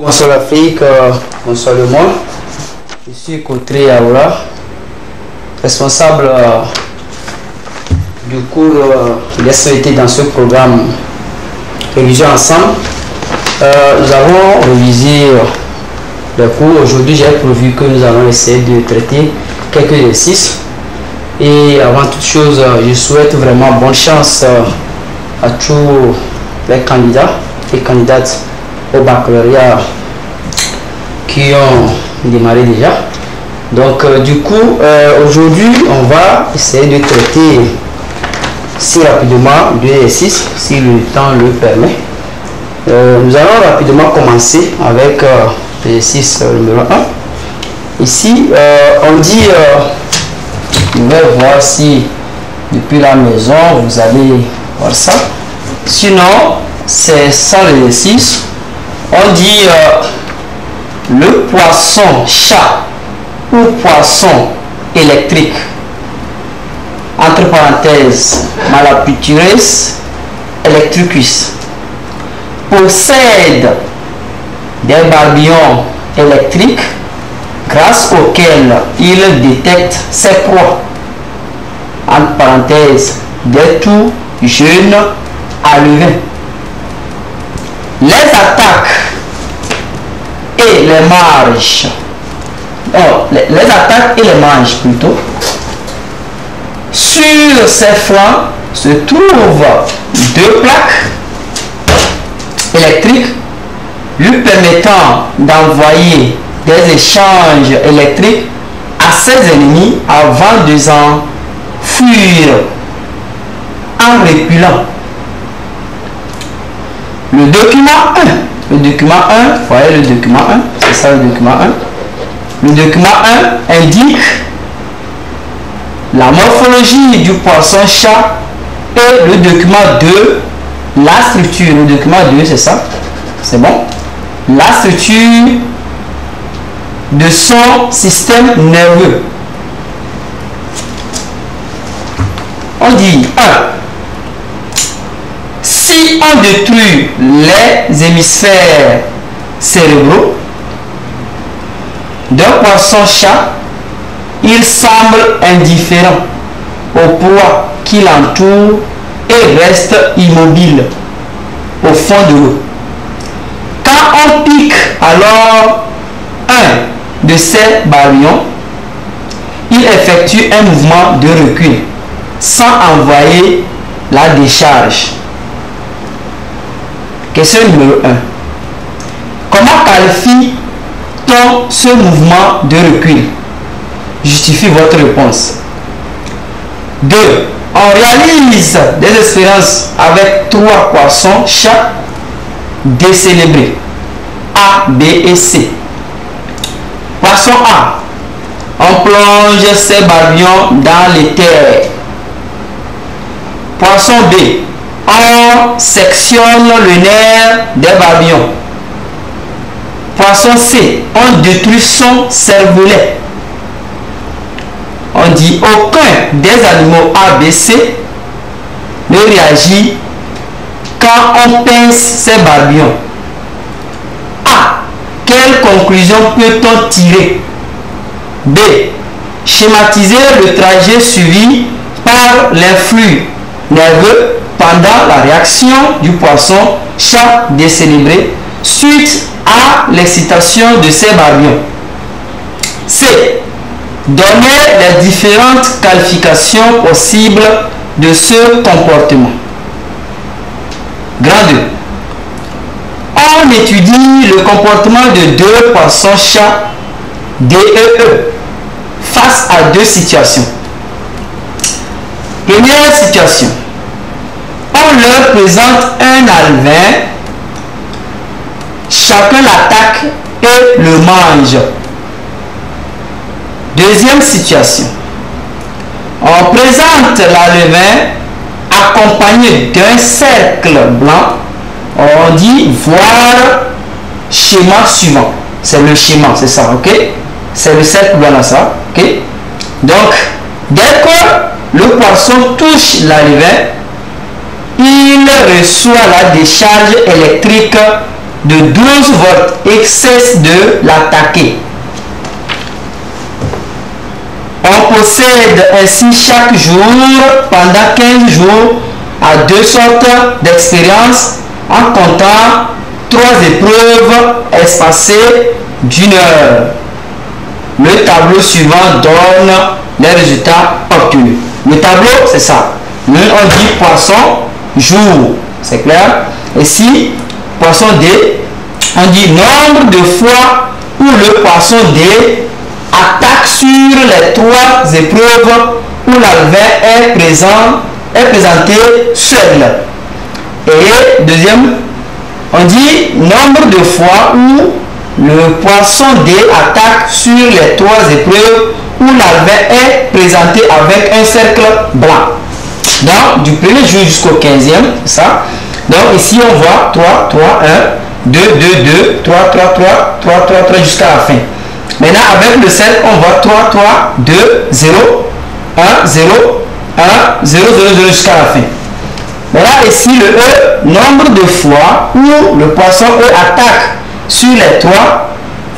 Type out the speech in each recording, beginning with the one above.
Bonsoir l'Afrique, bonsoir le monde. Je suis Kotré Aoura, responsable du cours de SVT dans ce programme Révision ensemble. Nous avons révisé le cours. Aujourd'hui, j'ai prévu que nous allons essayer de traiter quelques exercices. Et avant toute chose, je souhaite vraiment bonne chance à tous les candidats et candidates au baccalauréat qui ont démarré déjà. Donc du coup, aujourd'hui, on va essayer de traiter si rapidement deux exercices, si le temps le permet. Nous allons rapidement commencer avec l'exercice numéro 1. Ici, on dit, je vais voir si depuis la maison, vous allez voir ça. Sinon, c'est ça l'exercice. On dit le poisson chat ou poisson électrique, entre parenthèses Malaputeris electricus, possède des barbillons électriques grâce auxquels il détecte ses proies, entre parenthèses des tout jeunes alevins. Les attaques et les marges, les attaques et les marges plutôt, sur ses flancs se trouvent deux plaques électriques lui permettant d'envoyer des échanges électriques à ses ennemis avant de s'enfuir en reculant. Le document 1, voyez le document 1, c'est ça le document 1. Le document 1 indique la morphologie du poisson-chat et le document 2, la structure. Le document 2, c'est ça, c'est bon. La structure de son système nerveux. On dit 1. Si on détruit les hémisphères cérébraux d'un poisson-chat, il semble indifférent au poids qui l'entoure et reste immobile au fond de l'eau. Quand on pique alors un de ces barbillons, il effectue un mouvement de recul sans envoyer la décharge. Question numéro 1. Comment qualifie-t-on ce mouvement de recul? Justifie votre réponse. 2. On réalise des expériences avec 3 poissons chats décélébrés A, B et C. Poisson A. On plonge ces barbillons dans les terres. Poisson B. On sectionne le nerf des barbillons. Poisson C, on détruit son cervelet. On dit aucun des animaux A, B, C ne réagit quand on pince ces barbillons. A. Quelle conclusion peut-on tirer? B. Schématiser le trajet suivi par les flux nerveux pendant la réaction du poisson chat décélébré suite à l'excitation de ces barbillons. C. Donner les différentes qualifications possibles de ce comportement. Grand 2. On étudie le comportement de deux poissons chats DEE face à deux situations. Première situation. On leur présente un alevin, chacun l'attaque et le mange. Deuxième situation. On présente l'alevin accompagné d'un cercle blanc. On dit voir schéma suivant. C'est le schéma, c'est ça, ok? C'est le cercle blanc là, ça, ok? Donc, dès que le poisson touche l'alevin, il reçoit la décharge électrique de 12 volts et cesse de l'attaquer. On possède ainsi chaque jour, pendant 15 jours, à 2 sortes d'expériences en comptant 3 épreuves espacées d'1 heure. Le tableau suivant donne les résultats obtenus. Le tableau, c'est ça. On dit poisson, jour. C'est clair? Et si poisson D, on dit nombre de fois où le poisson D attaque sur les 3 épreuves où l'alvin est présenté seul. Et deuxième, on dit nombre de fois où le poisson D attaque sur les 3 épreuves où l'alvin est présenté avec un cercle blanc. Donc, du premier jour jusqu'au 15e, ça. Donc, ici, on voit 3, 3, 1, 2, 2, 2, 3, 3, 3, 3, 3, 3 jusqu'à la fin. Maintenant, avec le cercle, on voit 3, 3, 2, 0, 1, 0, 1, 0, 0, 0 jusqu'à la fin. Maintenant, ici, le E, nombre de fois où le poisson E attaque sur les 3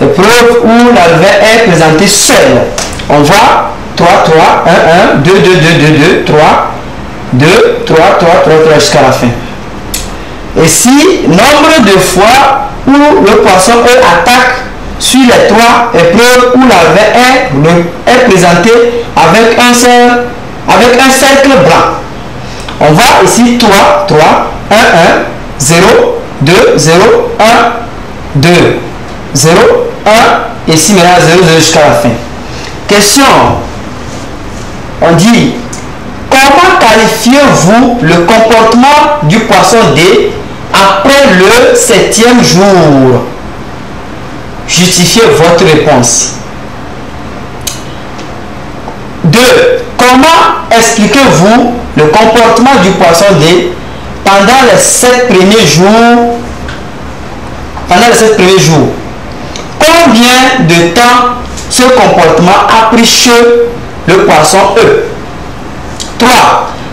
épreuves où l'alvin est présenté seul. On voit 3, 3, 1, 1, 2, 2, 2, 2, 2, 3, 2, 3, 3, 3, 3 jusqu'à la fin. Ici, nombre de fois où le poisson E attaque sur les 3 épreuves où l'alvin est présenté avec un cercle blanc. On voit ici 3, 3, 1, 1, 0, 2, 0, 1, 2, 0, 1, ici maintenant 0, 0 jusqu'à la fin. Question. On dit, comment qualifiez-vous le comportement du poisson D après le 7e jour? Justifiez votre réponse. 2. Comment expliquez-vous le comportement du poisson D pendant les 7 premiers jours? Combien de temps ce comportement a pris chez le poisson E? 3.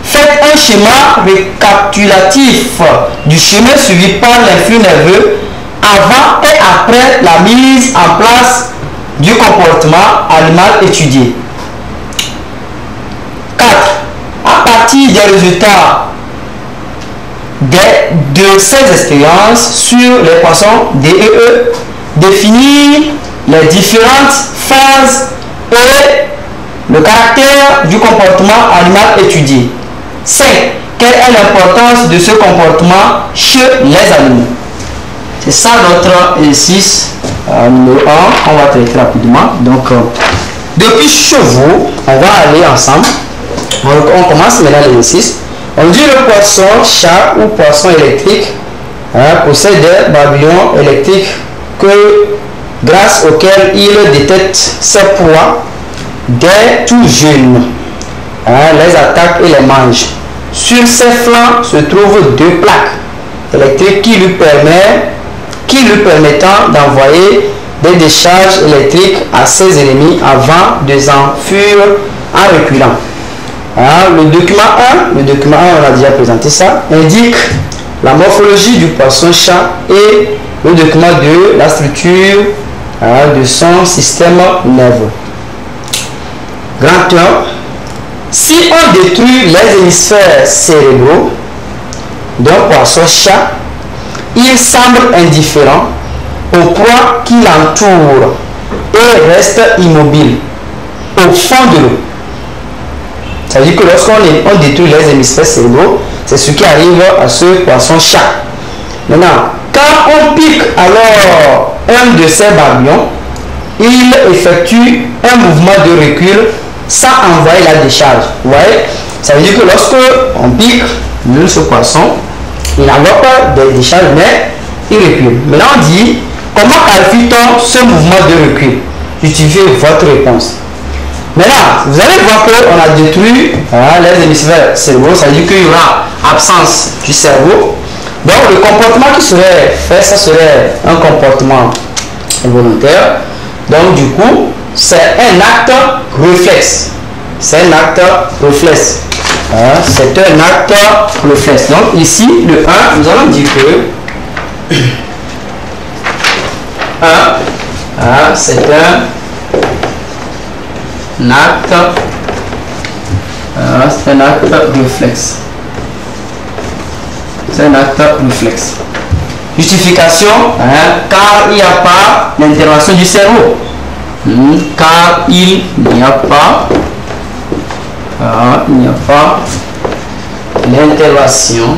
Faites un schéma récapitulatif du chemin suivi par l'influx nerveux avant et après la mise en place du comportement animal étudié. 4. À partir des résultats de ces expériences sur les poissons D et E, définir les différentes phases et le caractère du comportement animal étudié. 5. Quelle est l'importance de ce comportement chez les animaux? C'est ça notre exercice numéro 1 qu'on va traiter rapidement. Donc, depuis chevaux, on va aller ensemble. On commence maintenant l'exercice. On dit le poisson, chat ou poisson électrique possède des babillons électriques grâce auxquels il détecte ses proies dès tout jeune, les attaque et les mange. Sur ses flancs se trouvent 2 plaques électriques qui lui permettant d'envoyer des décharges électriques à ses ennemis avant de s'enfuir en reculant. Le document 1, on a déjà présenté ça, indique la morphologie du poisson-chat et le document 2, la structure de son système nerveux. Grand 1. Si on détruit les hémisphères cérébraux d'un poisson-chat, il semble indifférent aux proies qui l'entourent et reste immobile au fond de l'eau. Ça veut dire que lorsqu'on détruit les hémisphères cérébraux, c'est ce qui arrive à ce poisson-chat. Maintenant, quand on pique alors un de ces babillons, il effectue un mouvement de recul sans envoyer la décharge. Vous voyez? Ça veut dire que lorsque on pique ce poisson, il n'envoie pas de décharge, mais il recule. Maintenant, on dit, comment qualifie-t-on ce mouvement de recul? Justifiez votre réponse. Maintenant, vous allez voir qu'on a détruit les hémisphères cérébraux, ça veut dire qu'il y aura absence du cerveau. Donc, le comportement qui serait fait, ça serait un comportement volontaire. Donc, du coup, c'est un acte réflexe. C'est un acte réflexe. C'est un acte réflexe. Donc, ici, le 1, nous allons dire que c'est un acte réflexe. C'est un acte réflexe. Justification, car il n'y a pas l'intervention du cerveau. Car il n'y a pas l'intervention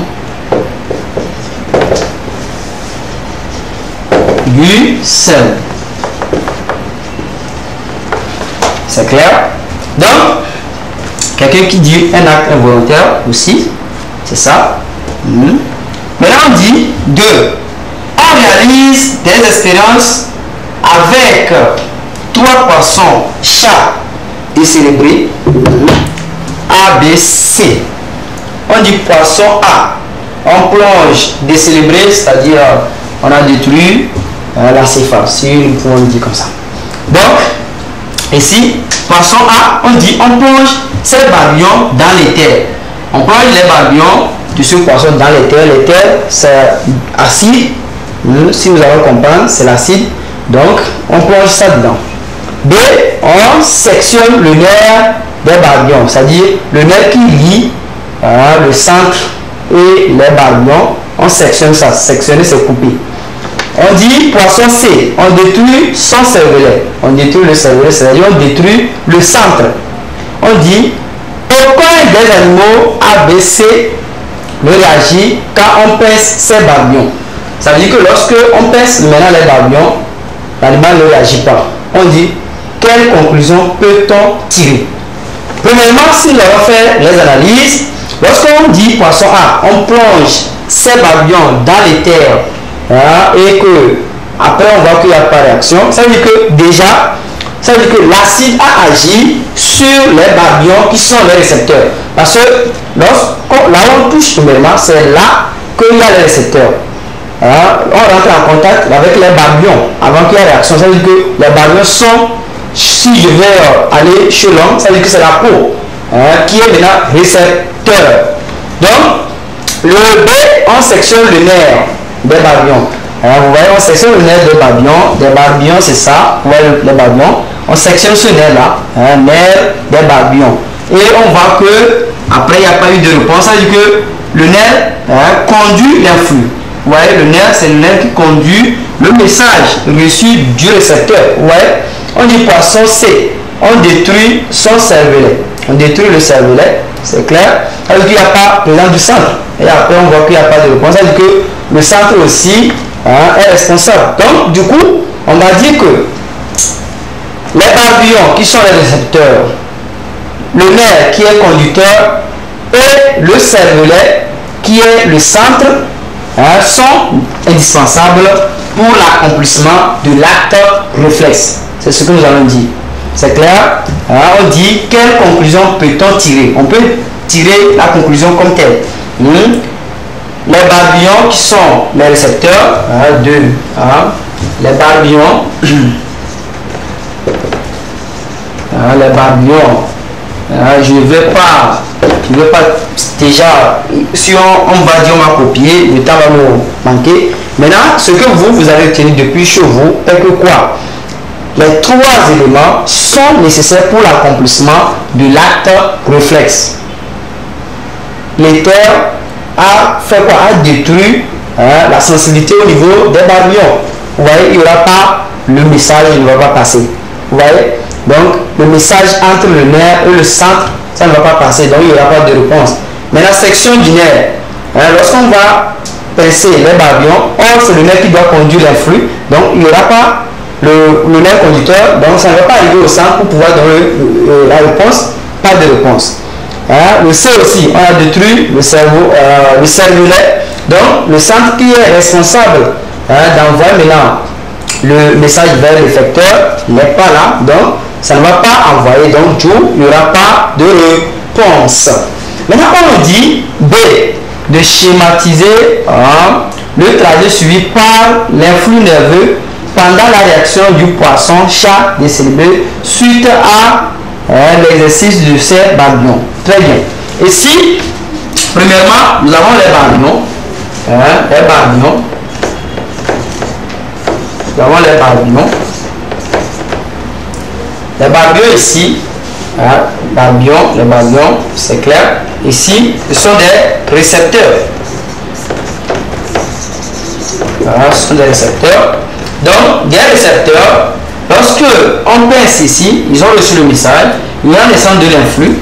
du cerveau. C'est clair? Donc, quelqu'un qui dit un acte involontaire aussi, c'est ça. Maintenant, on dit 2. On réalise des expériences avec 3 poissons, chats décélébrés, A, B, C. On dit poisson A. On plonge décélébré, c'est-à-dire on a détruit l'encéphale, si nous pouvons le dire comme ça. Donc, ici, poisson A, on dit on plonge ces barbillons dans les terres. On plonge les barbillons de ce poisson dans les terres. Les terres, c'est acide. Si vous allez comprendre, c'est l'acide. Donc, on plonge ça dedans. B, on sectionne le nerf des barbillons, c'est-à-dire le nerf qui lie le centre et les barbillons. On sectionne ça. Sectionner, c'est couper. On dit poisson C, on détruit son cervelet. On détruit le cervelet, c'est-à-dire on détruit le centre. On dit aucun des animaux A, B, C ne réagit quand on pince ces barbillons. Ça veut dire que lorsque on pince maintenant les barbillons, l'animal ne réagit pas. On dit quelle conclusion peut-on tirer? Premièrement, si l'on fait les analyses, lorsqu'on dit poisson A, on plonge ces barbillons dans les terres et que après on voit qu'il n'y a pas de réaction, ça veut dire que déjà, ça veut dire que l'acide a agi sur les barbillons qui sont les récepteurs. Parce que là où on touche premièrement, c'est là qu'il y a les récepteurs. On rentre en contact avec les barbillons avant qu'il y ait réaction. Ça veut dire que les barbillons sont, si je vais aller chez l'homme, ça veut dire que c'est la peau qui est maintenant récepteur. Donc, le B, on sectionne le nerf des barbillons. Vous voyez, on sectionne le nerf des barbillons. Des barbillons, c'est ça. Vous voyez les barbillons. On sectionne ce nerf-là, nerf des barbillons. Et on voit que après il n'y a pas eu de réponse. Ça veut dire que le nerf conduit l'influx. Vous voyez, le nerf, c'est le nerf qui conduit le message reçu du récepteur. Vous voyez, on dit poisson C, on détruit son cervelet. On détruit le cervelet, c'est clair. Ça veut dire qu'il n'y a pas présence du centre. Et après, on voit qu'il n'y a pas de réponse. Ça veut dire que le centre aussi est responsable. Donc, du coup, on va dire que les barbillons qui sont les récepteurs, le nerf qui est conducteur et le cervelet qui est le centre sont indispensables pour l'accomplissement de l'acte réflexe. C'est ce que nous allons dire. C'est clair? On dit quelle conclusion peut-on tirer? On peut tirer la conclusion comme telle. Les barbillons qui sont les récepteurs, les barbillons, je ne vais pas déjà, si on va dire on va copier, le temps va nous manquer. Maintenant, ce que vous avez obtenu depuis chez vous est que quoi? Les 3 éléments sont nécessaires pour l'accomplissement de l'acte réflexe. L'éther a fait quoi? A détruit la sensibilité au niveau des barbillons. Vous voyez, il n'y aura pas, le message ne va pas passer. Vous voyez? Donc, le message entre le nerf et le centre, ça ne va pas passer, donc il n'y aura pas de réponse. Mais la section du nerf, lorsqu'on va pincer les barbillons, c'est le nerf qui doit conduire l'influx, donc il n'y aura pas le nerf conducteur, donc ça ne va pas arriver au centre pour pouvoir donner la réponse, pas de réponse. Le C aussi, on a détruit le cerveau, le cervelet, donc le centre qui est responsable d'envoyer maintenant le message vers l'effecteur n'est pas là, donc ça ne va pas envoyer, donc il n'y aura pas de réponse. Maintenant on dit B, de schématiser le trajet suivi par l'influx nerveux pendant la réaction du poisson chat décélébré suite à l'exercice de ces barbillons. Très bien. Ici, premièrement, nous avons les barbillons. nous avons les barbions. Les barbions ici, hein, les barbions, c'est clair. Ici, ce sont des récepteurs. Voilà, ce sont des récepteurs. Donc, des récepteurs, lorsque on pince ici, ils ont reçu le message, il y a un descente de l'influx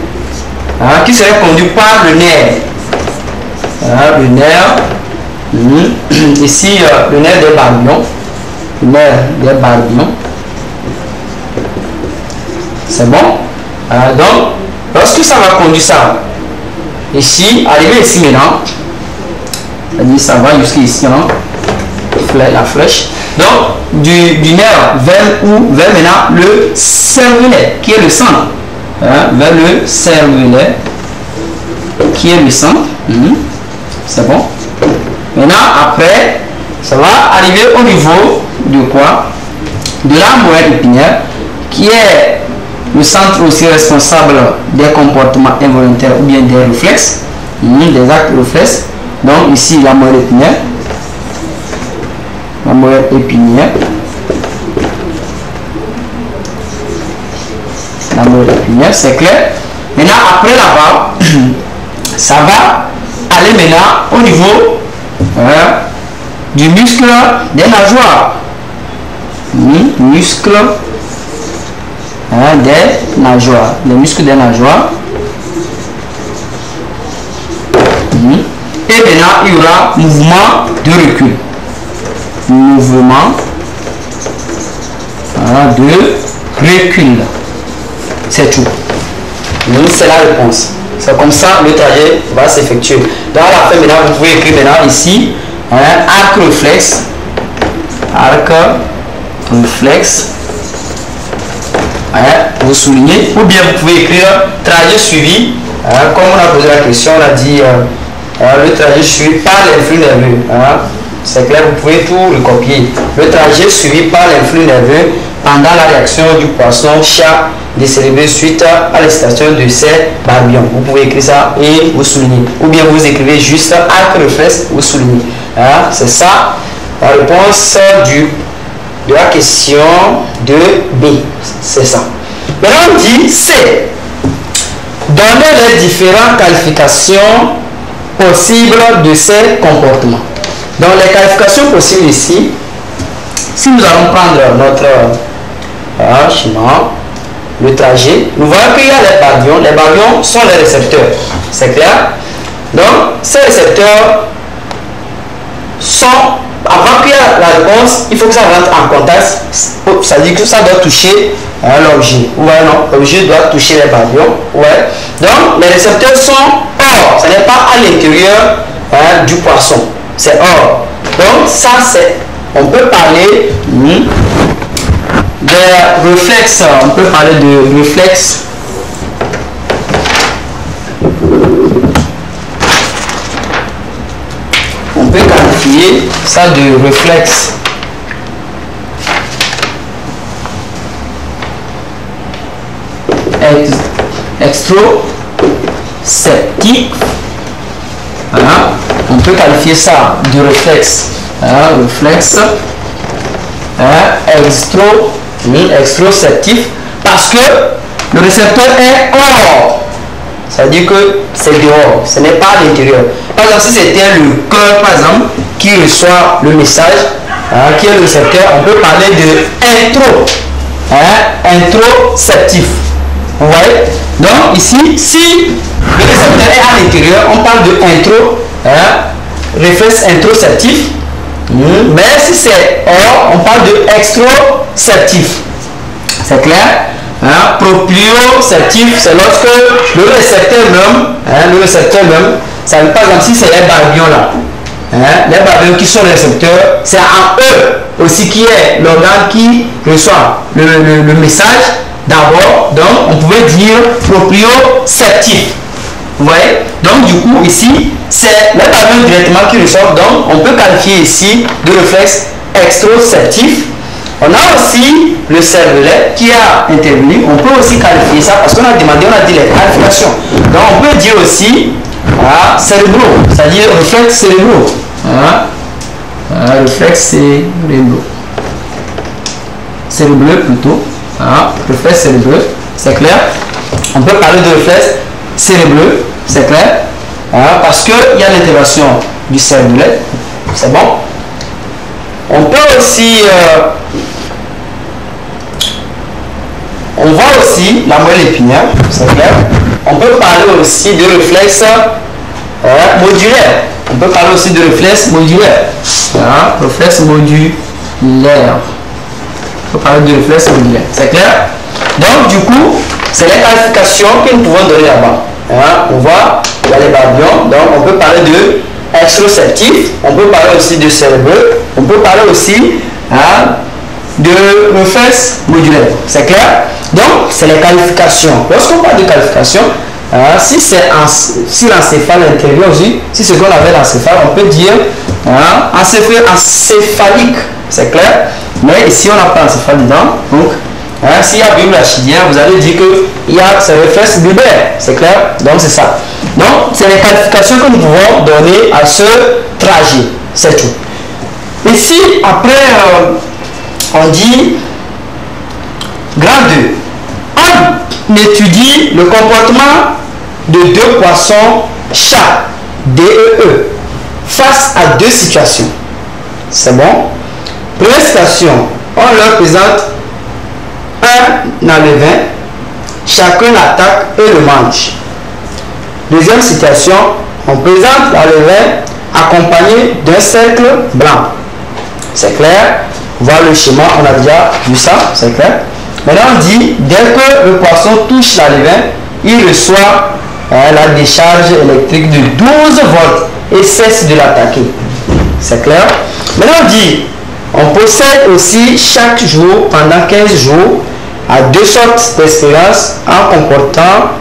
hein, qui serait conduit par le nerf. Voilà, le nerf, ici, le nerf des barbions. Le nerf des barbions. C'est bon? Donc, lorsque ça va conduire ça, ici, arrivé ici maintenant, c'est-à-dire ça va jusqu'ici, hein, la flèche. Donc, du nerf vers maintenant le cervelet, qui est le centre. Hein, vers le cervelet, qui est le centre. C'est bon? Maintenant, après, ça va arriver au niveau de quoi? De la moelle épinière, qui est le centre aussi responsable des comportements involontaires ou bien des réflexes, des actes réflexes. Donc ici la moelle épinière. La moelle épinière. La moelle épinière, c'est clair. Maintenant après là-bas, ça va aller maintenant au niveau du muscle des nageoires. Muscle des nageoires, les muscles des nageoires. Et maintenant il y aura mouvement de recul. Mouvement de recul. C'est tout. C'est la réponse. C'est comme ça le trajet va s'effectuer. Dans la fin, maintenant, vous pouvez écrire maintenant ici arc réflexe. Arc réflexe. Vous soulignez, ou bien vous pouvez écrire trajet suivi, comme on a posé la question, on a dit le trajet suivi par l'influx nerveux. C'est clair, vous pouvez tout recopier. Le trajet suivi par l'influx nerveux pendant la réaction du poisson-chat décérébré suite à l'excitation de ses barbions. Vous pouvez écrire ça et vous soulignez. Ou bien vous écrivez juste arc réflexe, vous soulignez. C'est ça la réponse de la question de B. C'est ça. Maintenant, on dit C. Donnez les différentes qualifications possibles de ces comportements. Donc, les qualifications possibles ici, si nous allons prendre notre schéma, le trajet, nous voyons qu'il y a les barbions. Les barbions sont les récepteurs. C'est clair? Donc, ces récepteurs sont, avant qu'il y ait la réponse, il faut que ça rentre en contact. Ça veut dire que ça doit toucher l'objet. Ouais, non, l'objet doit toucher les barbions. Ouais. Donc, les récepteurs sont hors. Ce n'est pas à l'intérieur du poisson. C'est hors. Donc, ça, c'est. On peut parler de réflexes. On peut parler de réflexes. On peut qualifier ça de réflexe. Extroceptif. Voilà. On peut qualifier ça de réflexe. Réflexe extroceptif parce que le récepteur est hors. Ça veut dire que c'est dehors, ce n'est pas à l'intérieur. Par exemple, si c'était le cœur, par exemple, qui reçoit le message, qui est le récepteur, on peut parler de introceptif. Vous voyez? Donc ici, si le récepteur est à l'intérieur, on parle de réflexe introceptif. Mais si c'est hors, on parle de extroceptif. C'est clair? Proprioceptif, c'est lorsque le récepteur même, ça veut pas comme si c'est les barbions là. Les barbions qui sont les récepteurs, c'est en eux aussi qui est l'organe qui reçoit le message d'abord. Donc on pouvait dire proprioceptif. Vous voyez? Donc du coup ici, c'est les barbions directement qui reçoivent. Donc on peut qualifier ici de réflexe extroceptif. On a aussi le cervelet qui a intervenu. On peut aussi qualifier ça parce qu'on a demandé, on a dit les qualifications. Donc on peut dire aussi cérébraux, c'est-à-dire réflexe cérébraux. Réflexe cérébraux. cérébreux plutôt. Hein, réflexe cérébreux, c'est clair. On peut parler de réflexe cérébreux, c'est clair. Hein, parce qu'il y a l'intégration du cérébré, c'est bon. On peut aussi, on voit aussi la moelle épinière, c'est clair. On peut parler aussi de réflexe modulaire. On peut parler aussi de réflexe modulaire. Hein, réflexe modulaire. On peut parler de réflexe modulaire, c'est clair. Donc, du coup, c'est les qualifications que nous pouvons donner là-bas. Hein, on voit, il y a les babillons, donc on peut parler de extroceptif, on peut parler aussi de cérébreux, on peut parler aussi de réflexe modulaire, c'est clair. Donc, c'est les qualifications. Lorsqu'on parle de qualification, si l'encéphale intérieur aussi, si ce qu'on avait l'encéphale, on peut dire encéphalique, c'est clair. Mais ici, on n'a pas l'encéphale dedans, donc s'il y a bulbe rachidien, vous allez dire qu'il y a ce réflexe bulbaire, c'est clair. Donc c'est ça. Donc c'est les qualifications que nous pouvons donner à ce trajet, c'est tout. Ici, après, on dit grand 2. On étudie le comportement de deux poissons chat, DEE, face à deux situations. C'est bon? Première situation, on leur présente un alevin, chacun l'attaque et le mange. Deuxième situation, on présente l'alevin accompagné d'un cercle blanc. C'est clair. Voir le schéma, on a déjà vu ça, c'est clair. Maintenant on dit, dès que le poisson touche l'alevin, il reçoit la décharge électrique de 12 volts et cesse de l'attaquer. C'est clair. Maintenant on dit, on possède aussi chaque jour, pendant 15 jours, à deux sortes d'expériences en comportant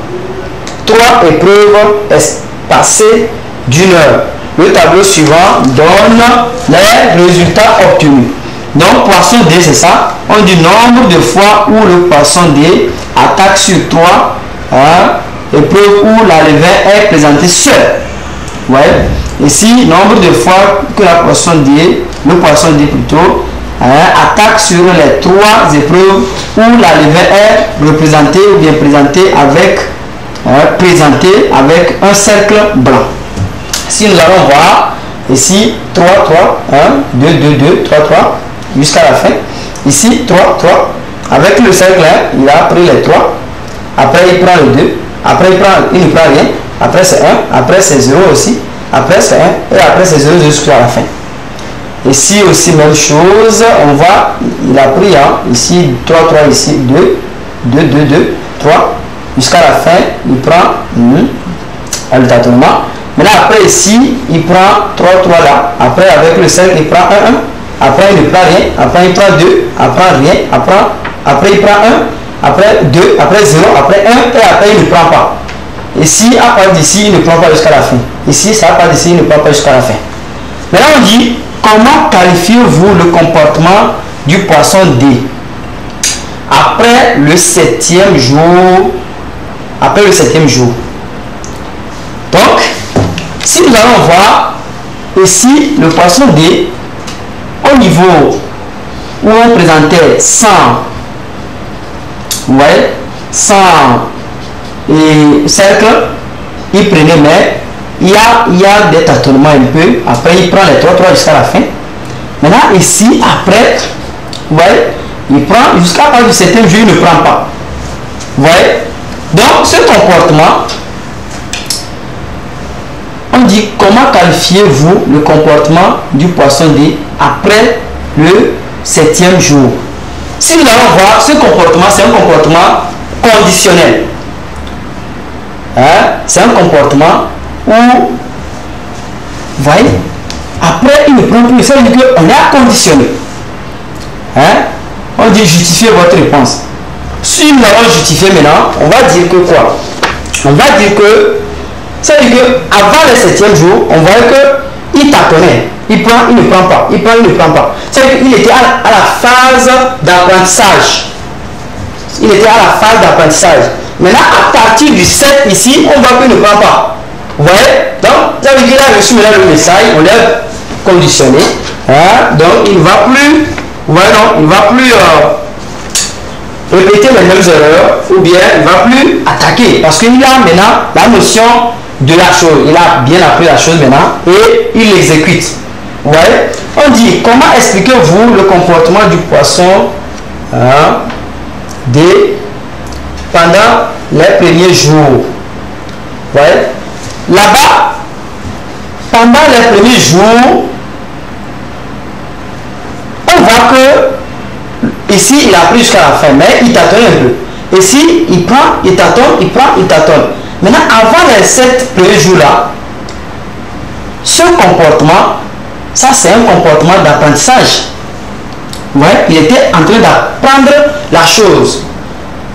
3 épreuves espacées d'1 heure. Le tableau suivant donne les résultats obtenus. Donc, poisson D, c'est ça. On dit nombre de fois où le poisson D attaque sur 3 épreuves où l'alevin est présenté seul. Ouais. Ici, nombre de fois que le poisson D plutôt, attaque sur les 3 épreuves où l'alevin est représenté ou bien présenté avec un cercle blanc. Si nous allons voir ici 3, 3, 1, 2, 2, 2, 3, 3 jusqu'à la fin. Ici 3, 3 avec le cercle, il a pris les 3. Après il prend le 2. Après il ne prend rien. Après c'est 1. Après c'est 0 aussi. Après c'est 1. Et après c'est 0 jusqu'à la fin. Ici aussi même chose, on voit, il a pris ici 3, 3, ici 2, 2, 2, 2, 3, jusqu'à la fin, il prend le tâtonnement. Maintenant après ici, il prend 3, 3 là, après avec le cercle, il prend 1, 1, après il ne prend rien, après il prend 2, après rien, après il prend 1, après 2, après 0, après 1, et après il ne prend pas. Ici, à part d'ici, il ne prend pas jusqu'à la fin. Ici, ça à part d'ici, il ne prend pas jusqu'à la fin. Maintenant on dit, comment qualifiez-vous le comportement du poisson D après le 7e jour? Après le 7e jour. Donc, si nous allons voir ici le poisson D, au niveau où on présentait 100, ouais, 100 et cercle, il prenait mais il y a des tâtonnements un peu. Après, il prend les 3, 3 jusqu'à la fin. Maintenant, ici, après, vous voyez, il prend jusqu'à la fin du 7e jour, il ne prend pas. Vous voyez? Donc, ce comportement, on dit comment qualifiez-vous le comportement du poisson D après le 7e jour? Si nous allons voir, ce comportement, c'est un comportement conditionnel. C'est un comportement où, vous voyez, après il ne prend plus, ça veut dire qu'on est conditionné. On dit justifier votre réponse. Si nous allons justifier maintenant, on va dire que quoi? On va dire que, ça veut dire qu'avant le 7e jour, on voit qu'il tâtonnait. Il prend, il ne prend pas. Il prend, il ne prend pas. Ça veut dire qu'il était à la phase d'apprentissage. Il était à la phase d'apprentissage. Maintenant, à partir du 7 ici, on voit qu'il ne prend pas. Vous voyez? Donc, ça veut dire qu'il a reçu maintenant le message, on l'a conditionné. Donc, il ne va plus, vous voyez, non, il ne va plus répéter les mêmes erreurs ou bien il ne va plus attaquer parce qu'il a maintenant la notion de la chose. Il a bien appris la chose maintenant et il l'exécute. Vous voyez? On dit, comment expliquez-vous le comportement du poisson pendant les premiers jours? Vous voyez? Là-bas, pendant les premiers jours, on voit que ici, il a pris jusqu'à la fin, mais il tâtonne un peu. Ici, il prend, il tâtonne, il prend, il tâtonne. Maintenant, avant les 7 premiers jours-là, ce comportement, ça c'est un comportement d'apprentissage. Ouais, il était en train d'apprendre la chose.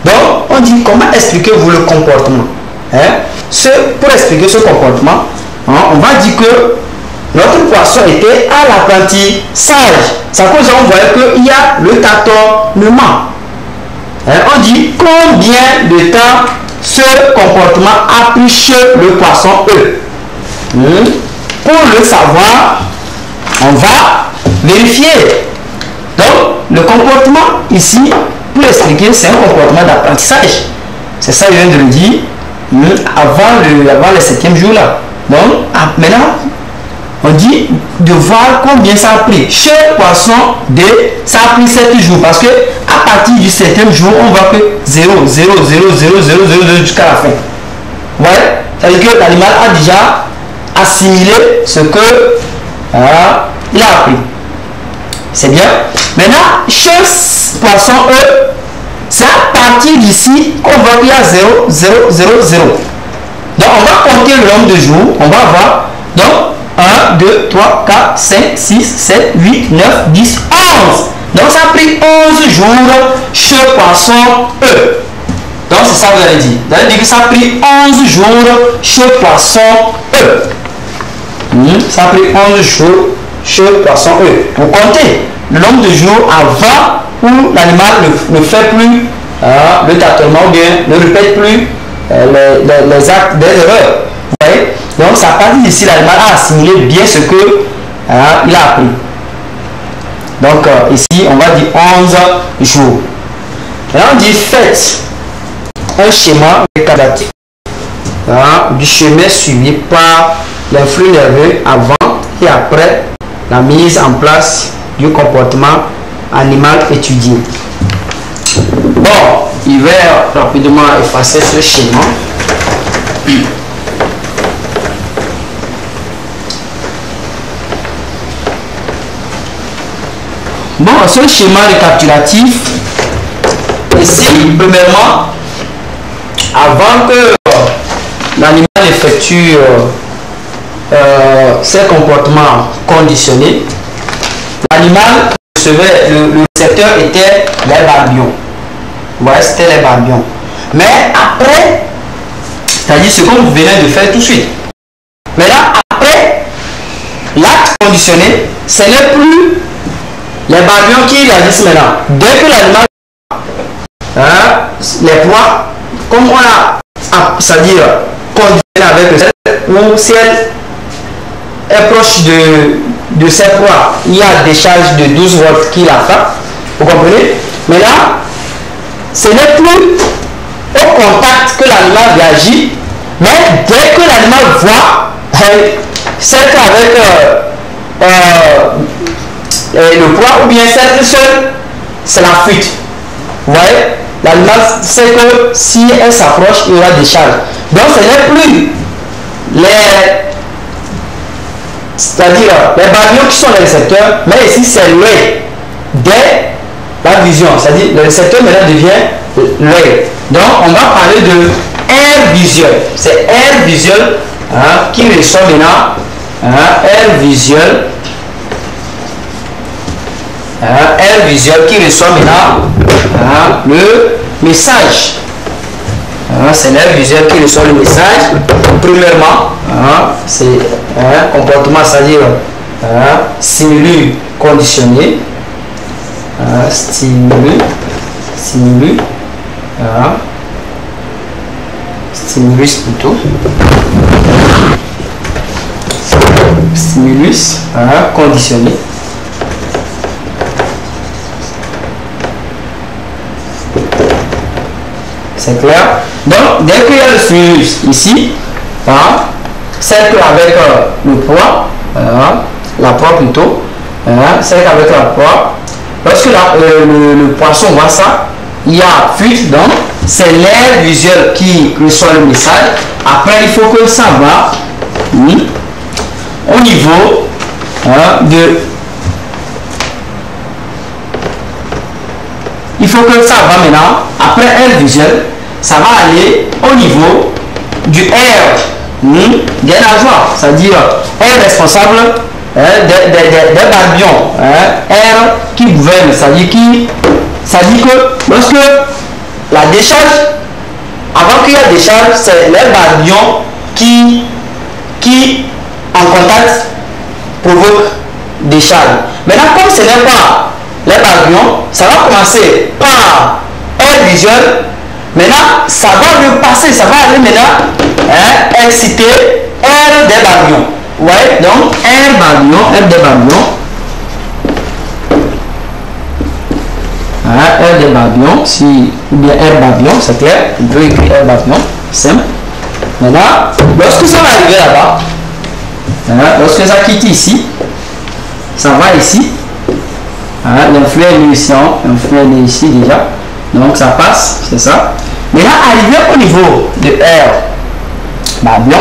Donc, on dit, comment expliquez-vous le comportement? Pour expliquer ce comportement, on va dire que notre poisson était à l'apprentissage. C'est à cause on voit qu'il y a le tâtonnement. On dit combien de temps ce comportement a pris chez le poisson E. Pour le savoir, on va vérifier. Donc, le comportement ici, pour expliquer, c'est un comportement d'apprentissage. C'est ça, je viens de le dire, avant le 7e jour là. Donc, maintenant, on dit de voir combien ça a pris. Chez poisson D, ça a pris 7 jours. Parce que à partir du 7e jour, on voit que 0, 0, 0, 0, 0, 0, 0 jusqu'à la fin. Vous voyez? C'est-à-dire que l'animal a déjà assimilé ce que il a appris. C'est bien. Maintenant, chez poisson E, c'est à partir d'ici qu'on voit qu'il y a 0, 0, 0, 0. Donc, on va compter le nombre de jours. On va voir. Donc, 1, 2, 3, 4, 5, 6, 7, 8, 9, 10, 11. Donc, ça a pris 11 jours chez poisson E. Donc, c'est ça que vous allez dire. Vous allez dire que ça a pris 11 jours chez poisson E. Ça a pris 11 jours chez poisson E. Vous comptez le nombre de jours avant où l'animal ne fait plus le tâtonnement ou bien ne répète plus les actes des erreurs. Vous voyez? Donc, ça part d'ici, l'animal a assimilé bien ce que il a appris. Donc, ici, on va dire 11 jours. Là, on dit faites un schéma récapitulatif du chemin suivi par l'influx nerveux avant et après la mise en place du comportement animal étudié. Bon, il va rapidement effacer ce schéma. Bon, ce schéma récapitulatif, ici, premièrement, avant que l'animal effectue ses comportements conditionnés, l'animal recevait, le récepteur était les barbions. Vous voyez, c'était les barbions. Mais après, c'est-à-dire ce qu'on venait de faire tout de suite. Mais là, après, l'acte conditionné, ce n'est plus les barbions qui réagissent maintenant. Dès que l'animal, les poids, comme on a, c'est-à-dire conditionné avec le sel, ou si elle est proche de ses poids, il y a des charges de 12 volts qui la frappent. Vous comprenez? Mais là, ce n'est plus au contact que l'animal réagit, mais dès que l'animal voit, c'est avec le poids ou bien c'est seul, c'est la fuite. Vous voyez? L'animal sait que si elle s'approche, il y aura des charges. Donc ce n'est plus c'est-à-dire les barbions qui sont les récepteurs, mais ici c'est l'œil dès la vision, c'est-à-dire le récepteur maintenant devient l'œil. Donc on va parler de air visuel. C'est air visuel qui reçoit maintenant air visuel. Air visuel qui reçoit maintenant le message. C'est l'air visuel qui reçoit le message. Premièrement, c'est un comportement, c'est-à-dire stimulus conditionné. Stimulus plutôt. Stimulus conditionné. C'est clair? Donc, dès qu'il y a le stimulus ici, cercle avec le poids, la proie plutôt, cercle avec la proie. Lorsque le poisson voit ça, il y a fuite, donc c'est l'aire visuelle qui reçoit le message. Après, il faut que ça va au niveau de... Il faut que ça va maintenant, après aire visuelle, ça va aller au niveau du air des nageoires, c'est-à-dire air responsable des barbions, air qui gouverne, c'est-à-dire que lorsque la décharge, avant qu'il y ait décharge, c'est les barbions qui en contact provoquent décharge. Maintenant, comme ce n'est pas les barbions, ça va commencer par air visuel. Maintenant, ça va le passer, ça va aller maintenant exciter air des barbions. Ouais, donc air barbion, air des barbions. Air des barbions, ou bien air barbion, c'est clair. On peut écrire air barbion, simple. Maintenant, lorsque ça va arriver là-bas, lorsque ça quitte ici, ça va ici. L'influx est ici déjà. Donc ça passe, c'est ça. Maintenant, arrivé au niveau de air barbion,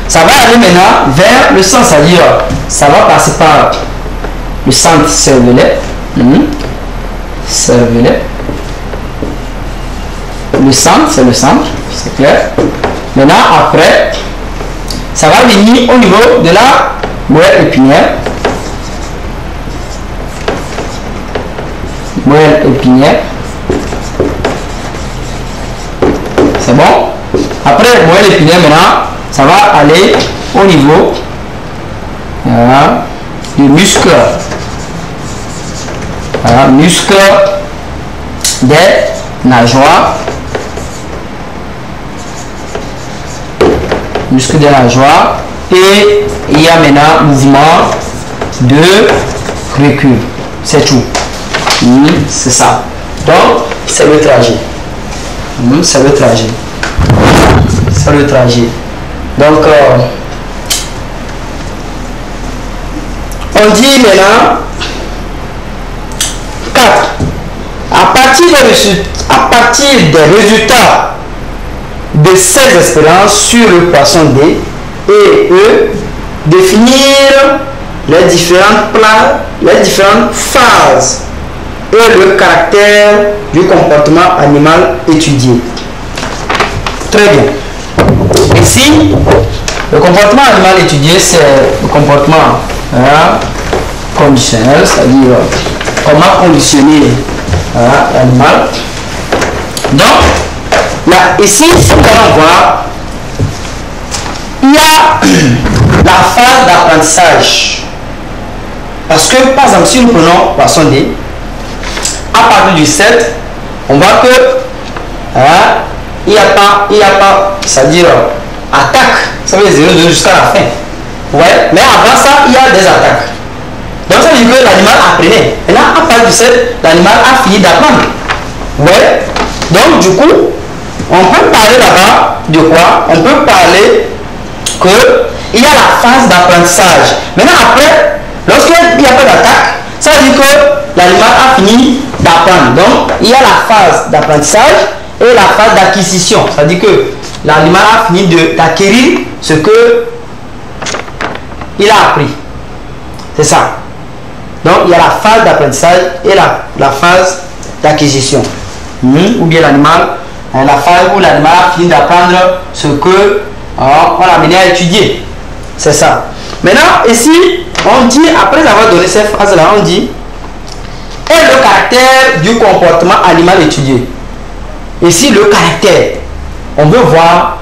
ça va aller maintenant vers le centre, c'est-à-dire ça va passer par le centre cervelet. Cervelet. Le centre, c'est le centre, c'est clair. Maintenant, après, ça va venir au niveau de la moelle épinière. Moelle épinière. C'est bon? Après, moelle épinière, maintenant, ça va aller au niveau du muscle. Muscle des nageoires. Muscle des nageoires. Et il y a maintenant mouvement de recul. C'est tout. C'est ça. Donc, c'est le trajet. C'est le trajet. C'est le trajet. Donc, on dit maintenant 4. À partir des résultats de ces expériences sur le poisson D et E, définir les différentes phases et le caractère du comportement animal étudié. Très bien. Ici, le comportement animal étudié, c'est le comportement conditionnel, c'est-à-dire comment conditionner l'animal. Donc, là, ici, si nous allons voir, il y a la phase d'apprentissage. Parce que, par exemple, si nous prenons poisson D, à partir du 7, on voit que il n'y a pas, c'est-à-dire attaque, ça veut dire 0 jusqu'à la fin. Ouais, mais avant ça, il y a des attaques. Donc ça veut dire que l'animal apprenait. Maintenant, à partir du 7, l'animal a fini d'apprendre. Ouais, donc du coup, on peut parler là-bas de quoi? On peut parler qu'il y a la phase d'apprentissage. Maintenant, après, lorsqu'il n'y a pas d'attaque, ça veut dire que l'animal a fini d'apprendre. Donc, il y a la phase d'apprentissage et la phase d'acquisition. C'est-à-dire que l'animal a fini d'acquérir ce que il a appris. C'est ça. Donc, il y a la phase d'apprentissage et la phase d'acquisition. Ou bien l'animal, la phase où l'animal a fini d'apprendre ce que on l'a amené à étudier. C'est ça. Maintenant, ici, on dit, après avoir donné ces phrases-là, on dit et le caractère du comportement animal étudié. Ici, le caractère. On veut voir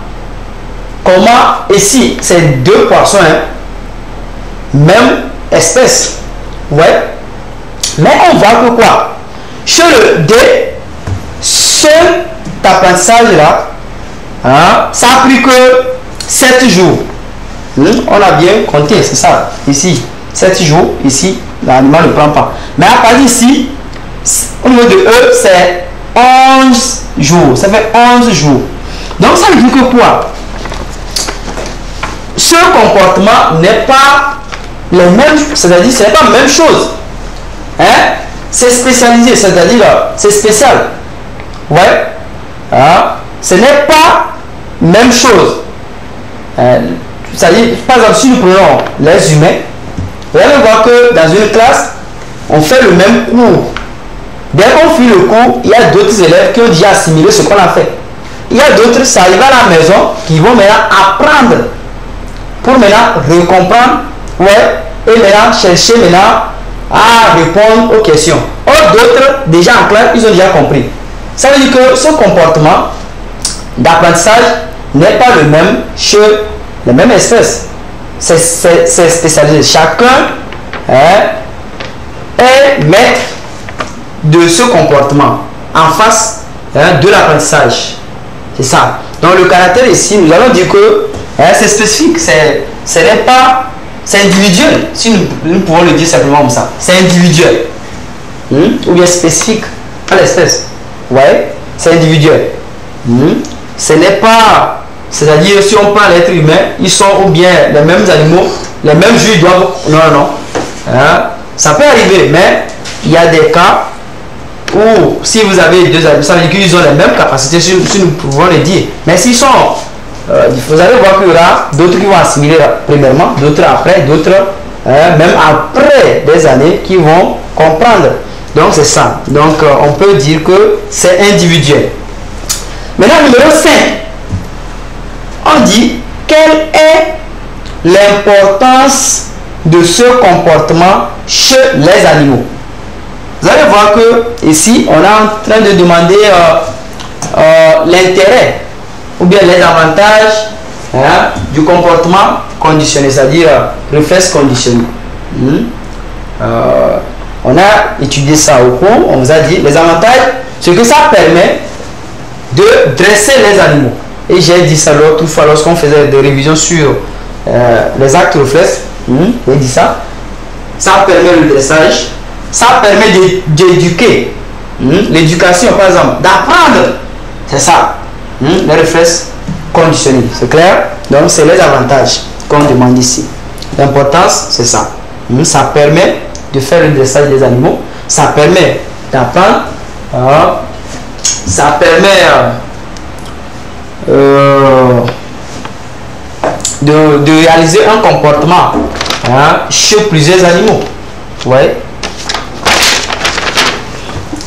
comment, ici, ces deux poissons, même espèce. Ouais. Mais on voit que quoi? Chez le D, cet apprentissage-là, ça a pris que 7 jours. On a bien compté, c'est ça. Ici, 7 jours. Ici, l'animal ne prend pas. Mais à partir d'ici, au niveau de E, c'est 11 jours. Ça fait 11 jours. Donc ça veut dire que quoi? Ce comportement n'est pas le même, c'est-à-dire ce n'est pas la même chose. Hein? C'est spécialisé, c'est-à-dire c'est spécial. Ouais. Hein? Ce n'est pas la même chose. C'est-à-dire, par exemple, si nous prenons les humains, vous allez voir que dans une classe, on fait le même cours. Dès qu'on finit le cours, il y a d'autres élèves qui ont déjà assimilé ce qu'on a fait. Il y a d'autres, ça arrive à la maison, qui vont maintenant apprendre pour maintenant recomprendre, ouais, et maintenant chercher maintenant à répondre aux questions. Or, d'autres, déjà en classe, ils ont déjà compris. Ça veut dire que ce comportement d'apprentissage n'est pas le même chez les mêmes espèces. C'est spécialisé. Chacun est maître de ce comportement en face de l'apprentissage. C'est ça. Donc le caractère ici, nous allons dire que c'est spécifique, c'est individuel, si nous pouvons le dire simplement comme ça. C'est individuel. Ou bien spécifique à l'espèce. Ouais, c'est individuel. Ce n'est pas, c'est-à-dire si on prend l'être humain, ils sont ou bien les mêmes animaux, les mêmes jeux, ils doivent. Non. Ça peut arriver, mais il y a des cas où si vous avez deux animaux, ça veut dire qu'ils ont les mêmes capacités, si nous pouvons le dire. Mais s'ils sont, vous allez voir qu'il y aura d'autres qui vont assimiler premièrement, d'autres après, d'autres même après des années qui vont comprendre. Donc c'est ça. Donc on peut dire que c'est individuel. Maintenant numéro 5. On dit quelle est l'importance de ce comportement chez les animaux. Vous allez voir que ici on est en train de demander l'intérêt ou bien les avantages du comportement conditionné, c'est-à-dire réflexe conditionné. On a étudié ça au cours, on vous a dit les avantages, ce que ça permet de dresser les animaux. Et j'ai dit ça l'autre fois lorsqu'on faisait des révisions sur les actes réflexes. J'ai dit ça. Ça permet le dressage, ça permet d'éduquer. L'éducation, par exemple, d'apprendre. C'est ça. Les réflexes conditionnés. C'est clair? Donc, c'est les avantages qu'on demande ici. L'importance, c'est ça. Ça permet de faire le dressage des animaux. Ça permet d'apprendre. Ça permet de réaliser un comportement chez plusieurs animaux. Ouais.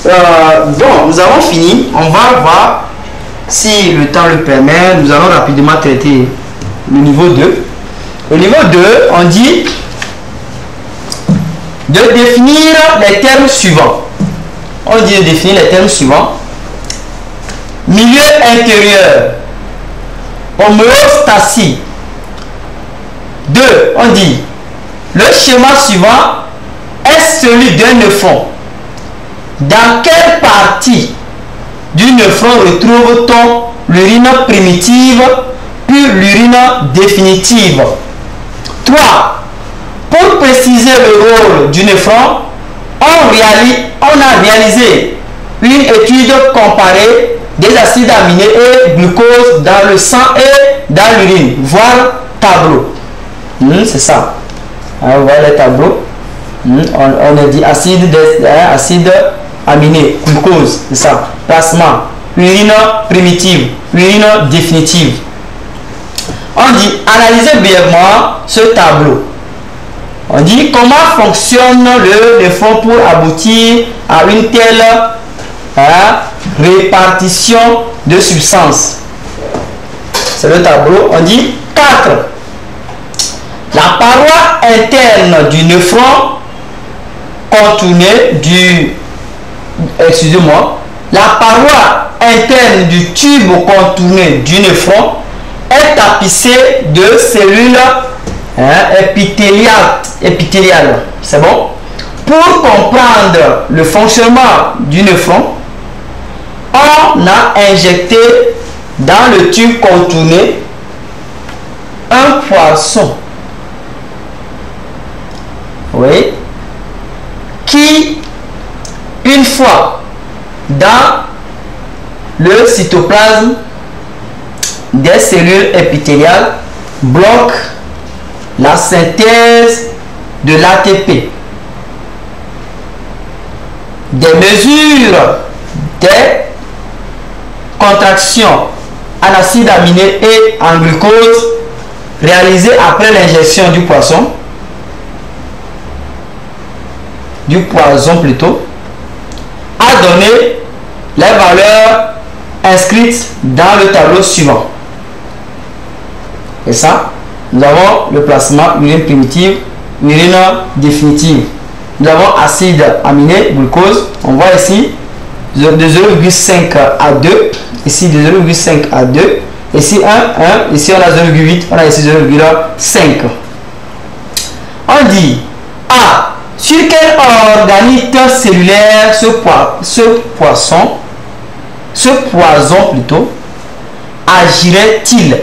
Bon, nous avons fini. On va voir si le temps le permet. Nous allons rapidement traiter le niveau 2. Au niveau 2, on dit de définir les termes suivants. On dit de définir les termes suivants. Milieu intérieur, homéostasie. 2, on dit le schéma suivant est celui d'un nephron. Dans quelle partie du nephron retrouve-t-on l'urine primitive puis l'urine définitive? 3. Pour préciser le rôle du nephron, on a réalisé une étude comparée des acides aminés et glucose dans le sang et dans l'urine. Voir tableau. C'est ça. On voit les tableaux. On a dit acide aminé, glucose, c'est ça. Plasma, urine primitive, urine définitive. On dit analysez brièvement ce tableau. On dit comment fonctionne le nephron pour aboutir à une telle répartition de substances. C'est le tableau. On dit 4. La paroi interne du nephron contournée la paroi interne du tube contourné du nephron est tapissée de cellules épithéliales. C'est bon? Pour comprendre le fonctionnement du nephron, on a injecté dans le tube contourné un poisson. Oui. Qui, une fois dans le cytoplasme des cellules épithéliales bloque la synthèse de l'ATP. Des mesures des contractions en acide aminé et en glucose réalisées après l'injection du poison plutôt, a donné les valeurs inscrites dans le tableau suivant. Et ça, nous avons le placement urine primitive, urine définitive. Nous avons acide aminé, glucose. On voit ici de 0,5 à 2. Ici de 0,5 à 2. Ici 1. Ici on a 0,8. On a ici 0,5. On dit A. Sur quel organite cellulaire ce poison plutôt agirait-il?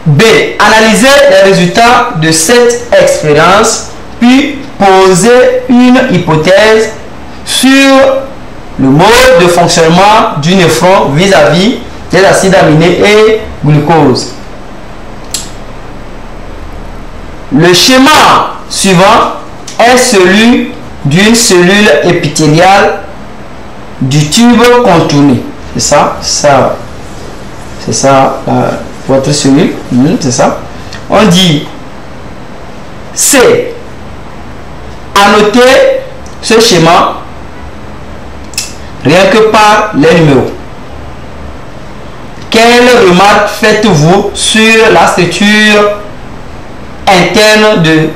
B. Analyser les résultats de cette expérience, puis poser une hypothèse sur le mode de fonctionnement du néphron vis-à-vis des acides aminés et glucose. Le schéma suivant est celui d'une cellule épithéliale du tube contourné. C'est ça votre cellule. C'est ça. On dit C. Annotez ce schéma rien que par les numéros. Quelle remarque faites-vous sur la structure interne de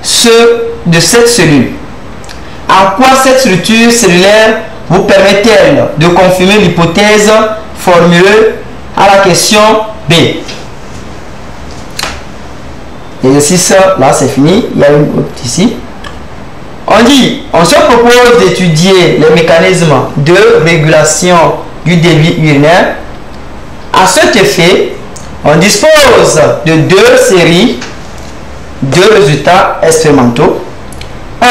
cette cellule? En quoi cette structure cellulaire vous permet-elle de confirmer l'hypothèse formulée à la question B? L'exercice là c'est fini. Il y a une autre ici. On se propose d'étudier les mécanismes de régulation du débit urinaire. À cet effet, on dispose de deux séries de résultats expérimentaux. 1.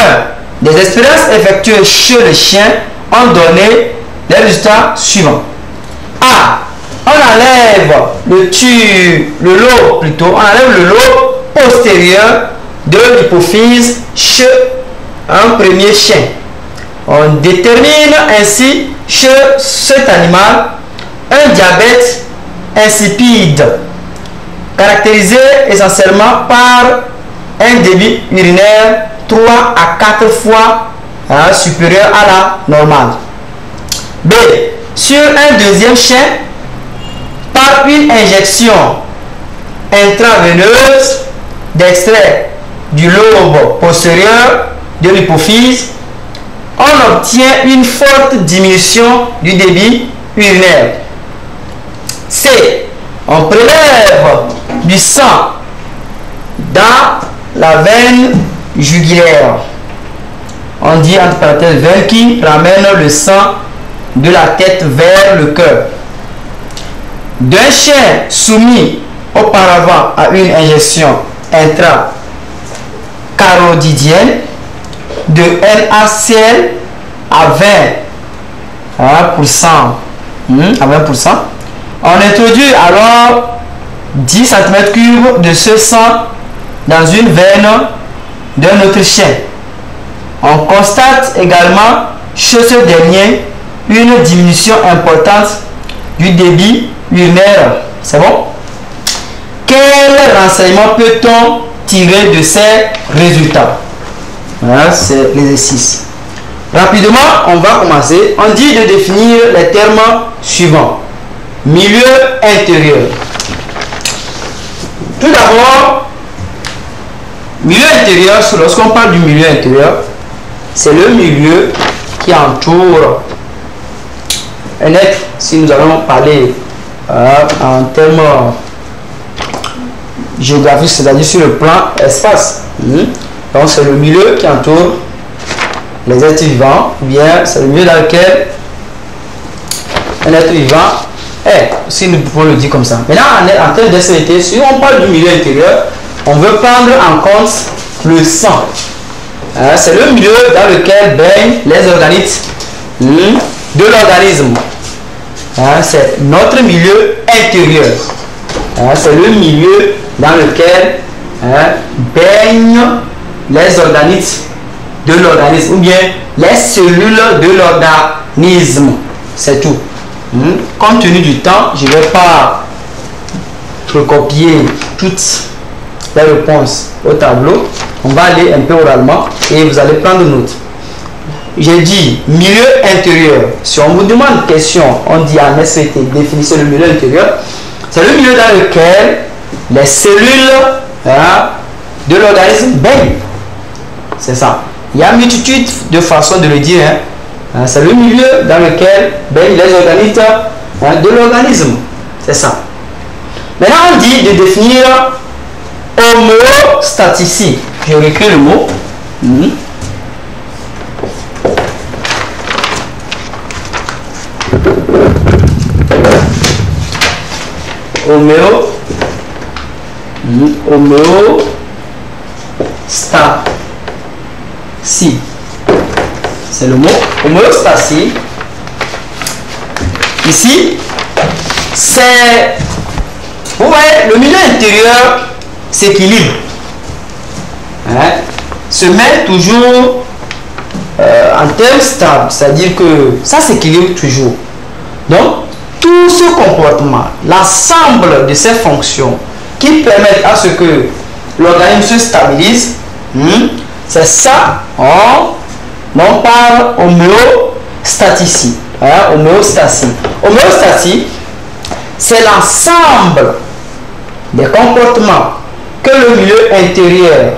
Des expériences effectuées chez le chien ont donné les résultats suivants. A. On enlève le lobe postérieur de l'hypophyse chez un premier chien. On détermine ainsi chez cet animal un diabète insipide, caractérisé essentiellement par un débit urinaire 3 à 4 fois supérieur à la normale. B. Sur un deuxième chien, par une injection intraveineuse d'extrait du lobe postérieur de l'hypophyse, on obtient une forte diminution du débit urinaire. C. On prélève du sang dans la veine jugulaire. On dit entre parenthèses veine qui ramène le sang de la tête vers le cœur. D'un chien soumis auparavant à une injection intracarotidien de NaCl à 20%, on introduit alors 10 cm3 de ce sang dans une veine d'un autre chien. On constate également chez ce dernier une diminution importante du débit urinaire. C'est bon? Quel renseignement peut-on tirer de ces résultats? Voilà, c'est l'exercice. Rapidement, on va commencer. On dit de définir les termes suivants. Milieu intérieur. Tout d'abord, milieu intérieur, lorsqu'on parle du milieu intérieur, c'est le milieu qui entoure un être. Si nous allons parler en termes géographiques, c'est-à-dire sur le plan espace. Donc c'est le milieu qui entoure les êtres vivants, ou bien c'est le milieu dans lequel un être vivant est, si nous pouvons le dire comme ça. Maintenant, en termes d'extrémité, si on parle du milieu intérieur, on veut prendre en compte le sang. C'est le milieu dans lequel baignent les organites de l'organisme. C'est notre milieu intérieur. C'est le milieu dans lequel baignent les organismes de l'organisme ou bien les cellules de l'organisme. C'est tout. Compte tenu du temps, je ne vais pas recopier toutes les réponses au tableau. On va aller un peu oralement et vous allez prendre note. J'ai dit milieu intérieur. Si on vous demande une question, on dit en SVT, définissez le milieu intérieur. C'est le milieu dans lequel les cellules de l'organisme baignent. C'est ça. Il y a une multitude de façons de le dire. C'est le milieu dans lequel baignent les organismes de l'organisme. C'est ça. Maintenant, on dit de définir homéostatie. Je réécris le mot. Homéostatie. C'est le mot homéostatie. Ici, c'est, vous voyez, le milieu intérieur s'équilibre. Se met toujours en termes stables, c'est-à-dire que ça s'équilibre toujours. Donc, tout ce comportement, l'ensemble de ces fonctions qui permettent à ce que l'organisme se stabilise, c'est ça, on parle homéostatie. Homéostatie, c'est l'ensemble des comportements que le milieu intérieur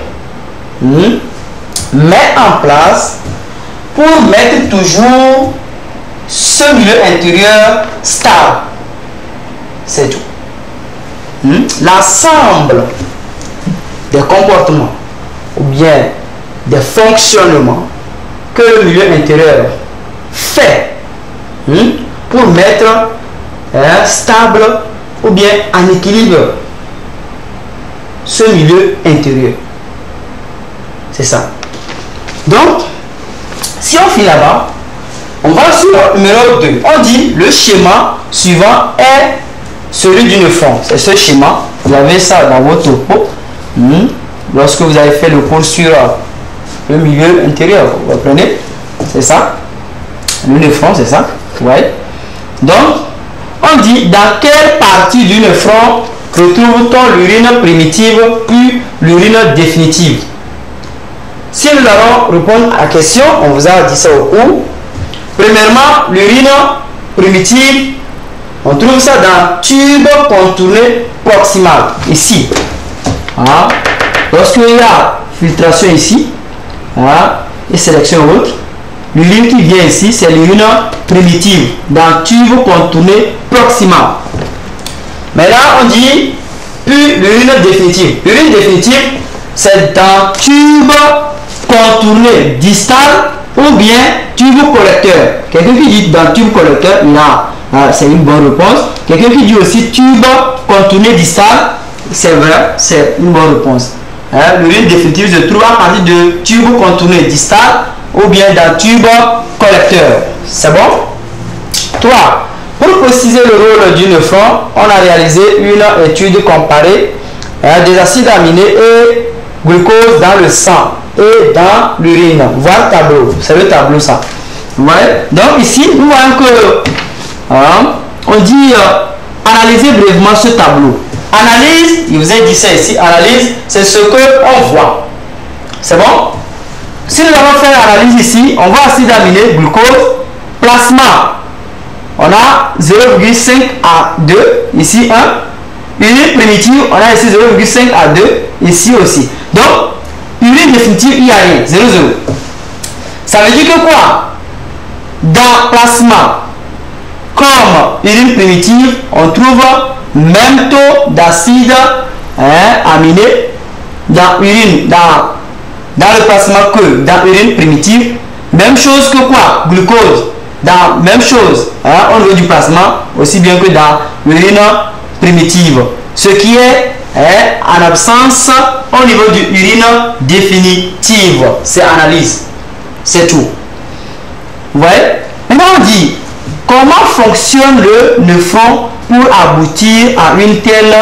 met en place pour mettre toujours ce milieu intérieur stable. C'est tout. L'ensemble des comportements ou bien des fonctionnements que le milieu intérieur fait pour mettre stable ou bien en équilibre ce milieu intérieur. C'est ça. Donc, si on finit là-bas, on va sur le numéro 2. On dit le schéma suivant est celui du nœud-front. C'est ce schéma. Vous avez ça dans votre topo. Lorsque vous avez fait le cours sur le milieu intérieur, vous comprenez? C'est ça. Le nœud-front, c'est ça. Ouais. Donc, on dit dans quelle partie du nœud-front retrouve-t-on l'urine primitive puis l'urine définitive? Si nous allons répondre à la question, on vous a dit ça au cours. Premièrement, l'urine primitive, on trouve ça dans le tube contourné proximal, ici. Lorsqu'il y a filtration ici, et sélection autre, l'urine qui vient ici, c'est l'urine primitive, dans le tube contourné proximal. Mais là, on dit, puis l'urine définitive. L'urine définitive, c'est dans le tube contourné distal ou bien tube collecteur. Quelqu'un qui dit dans tube collecteur, là, c'est une bonne réponse. Quelqu'un qui dit aussi tube contourné distal, c'est vrai, c'est une bonne réponse. L'urine définitive se trouve à partir de tube contourné distal ou bien dans tube collecteur. C'est bon? 3. Pour préciser le rôle du nœud-front, on a réalisé une étude comparée des acides aminés et glucose dans le sang et dans l'urine. Voir le tableau, c'est le tableau ça. Ouais. Donc ici, nous voyons que on dit analyser brièvement ce tableau. Analyse, il vous a dit ça ici, analyse, c'est ce que on voit. C'est bon? Si nous allons faire l'analyse ici, on voit acide aminé, glucose, plasma. On a 0,5 à 2, ici 1. Urine primitive, on a ici 0,5 à 2, ici aussi. Donc, urine définitive, il n'y a rien, 0,0. Ça veut dire que quoi? Dans plasma, comme urine primitive, on trouve même taux d'acide aminé dans urine, dans le plasma que dans l'urine primitive. Même chose que quoi? Glucose. Dans même chose au niveau du plasma, aussi bien que dans l'urine primitive. Ce qui est en absence au niveau de l'urine définitive. C'est analyse. C'est tout. Vous voyez? Maintenant on dit comment fonctionne le nephron pour aboutir à une telle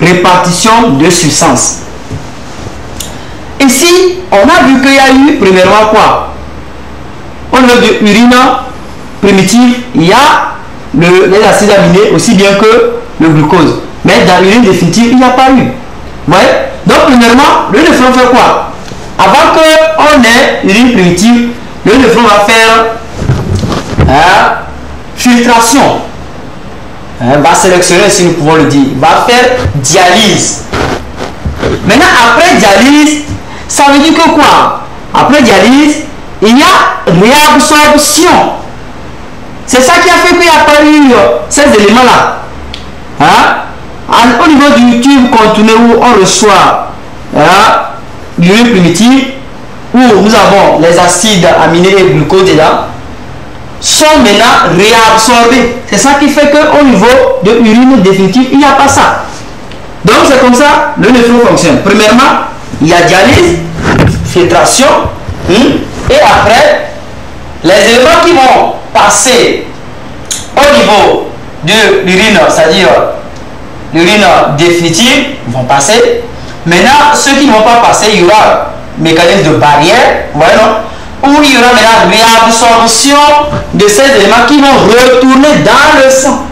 répartition de substances. Ici, on a vu qu'il y a eu premièrement quoi? Au niveau de l'urine primitive, il y a les acides aminés aussi bien que le glucose. Mais dans l'urine définitive, il n'y a pas eu. Ouais. Donc, premièrement, le nephron fait quoi? Avant qu'on ait l'urine primitive, le nephron va faire filtration. Va sélectionner, si nous pouvons le dire. Va faire dialyse. Maintenant, après dialyse, ça veut dire que quoi? Après dialyse, il y a réabsorption. C'est ça qui a fait qu'il n'y a pas eu ces éléments-là. Au niveau du tube contourné où on reçoit l'urine primitive, où nous avons les acides aminés et glucose dedans, sont maintenant réabsorbés. C'est ça qui fait qu'au niveau de l'urine définitive, il n'y a pas ça. Donc c'est comme ça le nephron fonctionne. Premièrement, il y a dialyse, filtration, et après, les éléments qui vont passer au niveau de l'urine, c'est-à-dire l'urine définitive, vont passer. Maintenant, ceux qui ne vont pas passer, il y aura un mécanisme de barrière, voilà, où il y aura maintenant réabsorption de ces éléments qui vont retourner dans le sang.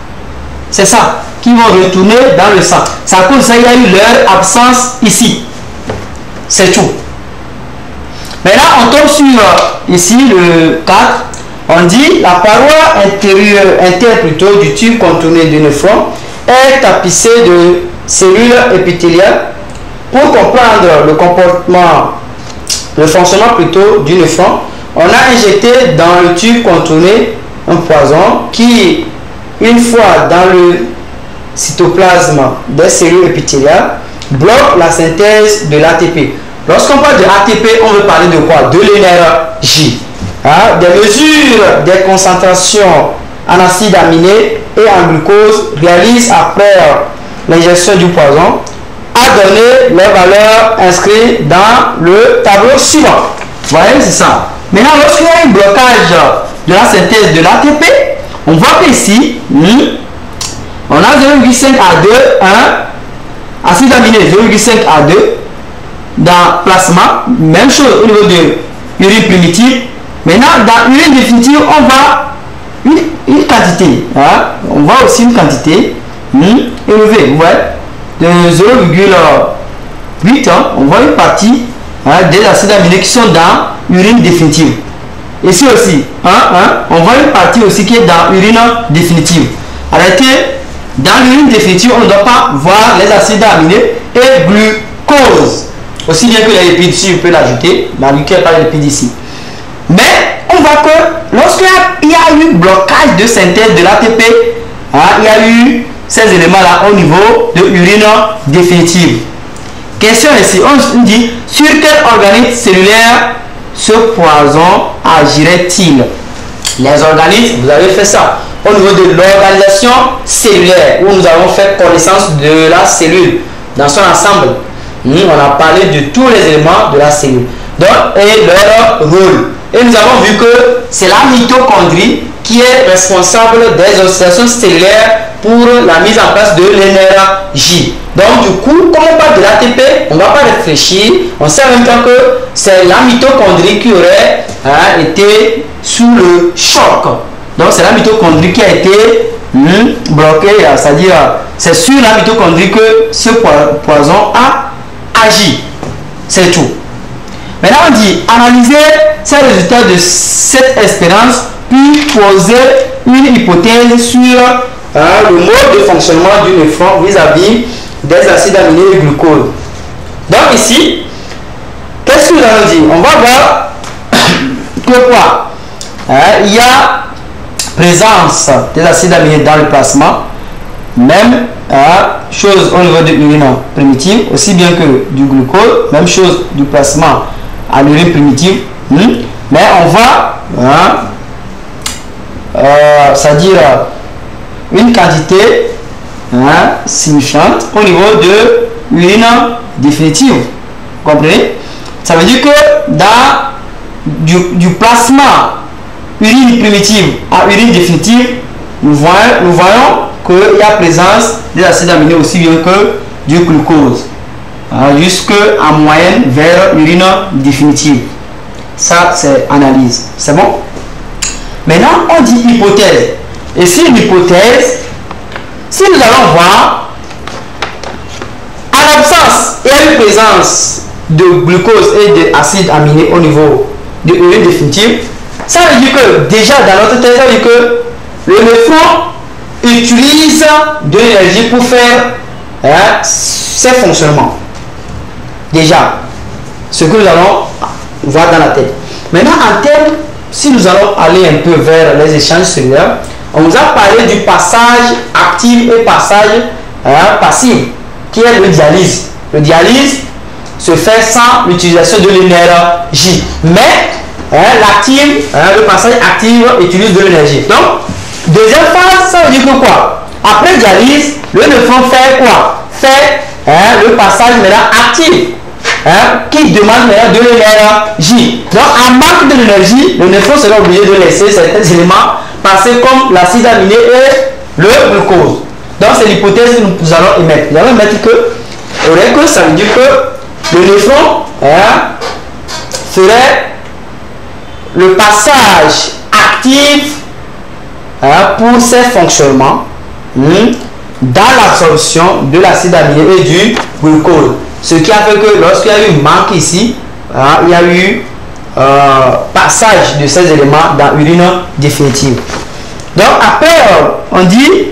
C'est ça, qui vont retourner dans le sang. C'est à cause de ça qu'il y a eu leur absence ici. C'est tout. Maintenant, on tombe sur ici le 4. On dit la paroi interne plutôt du tube contourné du nephron est tapissée de cellules épithéliales. Pour comprendre le comportement, le fonctionnement plutôt du nephron, on a injecté dans le tube contourné un poison qui, une fois dans le cytoplasme des cellules épithéliales, bloque la synthèse de l'ATP. Lorsqu'on parle de ATP, on veut parler de quoi? De l'énergie. Des mesures des concentrations en acides aminés et en glucose réalisées après l'injection du poison a donné les valeurs inscrites dans le tableau suivant. Vous voyez, c'est ça. Maintenant, lorsqu'il y a un blocage de la synthèse de l'ATP, on voit qu'ici, on a 0,5 à 2, acide aminé 0,5 à 2 dans plasma, même chose au niveau de l'urine primitive. Maintenant, dans l'urine définitive, on va une quantité, on voit aussi une quantité élevée, vous voyez, de 0,8, on voit une partie des acides aminés qui sont dans l'urine définitive. Ici aussi, on voit une partie aussi qui est dans l'urine définitive. Arrêtez, dans l'urine définitive, on ne doit pas voir les acides aminés et glucose. Aussi bien que les lipides ici, je peux l'ajouter, dans lequel pas les lipides ici. Mais on voit que lorsqu'il y a eu blocage de synthèse de l'ATP, il y a eu ces éléments-là au niveau de l'urine définitive. Question ici, on dit sur quel organisme cellulaire ce poison agirait-il? Les organismes, vous avez fait ça au niveau de l'organisation cellulaire, où nous avons fait connaissance de la cellule dans son ensemble. On a parlé de tous les éléments de la cellule et leur rôle. Et nous avons vu que c'est la mitochondrie qui est responsable des oscillations cellulaires pour la mise en place de l'énergie. Donc du coup, comme on parle de l'ATP, on ne va pas réfléchir. On sait en même temps que c'est la mitochondrie qui aurait été sous le choc. Donc c'est la mitochondrie qui a été bloquée, c'est-à-dire c'est sur la mitochondrie que ce poison a agi. C'est tout. Maintenant on dit analyser ces résultats de cette expérience puis poser une hypothèse sur le mode de fonctionnement du nephron vis-à-vis des acides aminés et glucose. Donc ici, qu'est-ce que nous allons dire? On va voir que quoi? Il y a présence des acides aminés dans le plasma, même chose au niveau de l'urine primitive, aussi bien que du glucose, même chose du plasma à l'urine primitive, mais on voit c'est-à-dire une quantité signifiante au niveau de l'urine définitive. Vous comprenez? Ça veut dire que dans du plasma urine primitive à urine définitive, nous voyons qu'il y a présence des acides aminés aussi bien que du glucose, jusqu'en moyenne vers l'urine définitive. Ça, c'est analyse. C'est bon? Maintenant, on dit hypothèse. Et si une hypothèse, si nous allons voir, en l'absence et à une présence de glucose et d'acide aminé au niveau de l'urine définitive, ça veut dire que déjà dans notre thèse, ça veut dire que le néphron utilise de l'énergie pour faire ses fonctionnements. Déjà, ce que nous allons voir dans la tête. Maintenant, en termes, si nous allons aller un peu vers les échanges cellulaires, on nous a parlé du passage actif et passage passif, qui est le dialyse. Le dialyse se fait sans l'utilisation de l'énergie. Mais l'actif, le passage actif utilise de l'énergie. Donc, deuxième phase, ça veut dire que quoi? Après dialyse, le néphron fait quoi? Fait le passage maintenant actif, qui demande maintenant de l'énergie. Donc, en manque de l'énergie, le néphron sera obligé de laisser certains éléments passer comme l'acide aminé et le glucose. Donc, c'est l'hypothèse que nous allons émettre. Nous allons émettre que ça veut dire que le néphron ferait le passage actif pour ses fonctionnements dans l'absorption de l'acide aminé et du glucose. Ce qui a fait que lorsqu'il y a eu un manque ici, il y a eu passage de ces éléments dans l'urine définitive. Donc après, on dit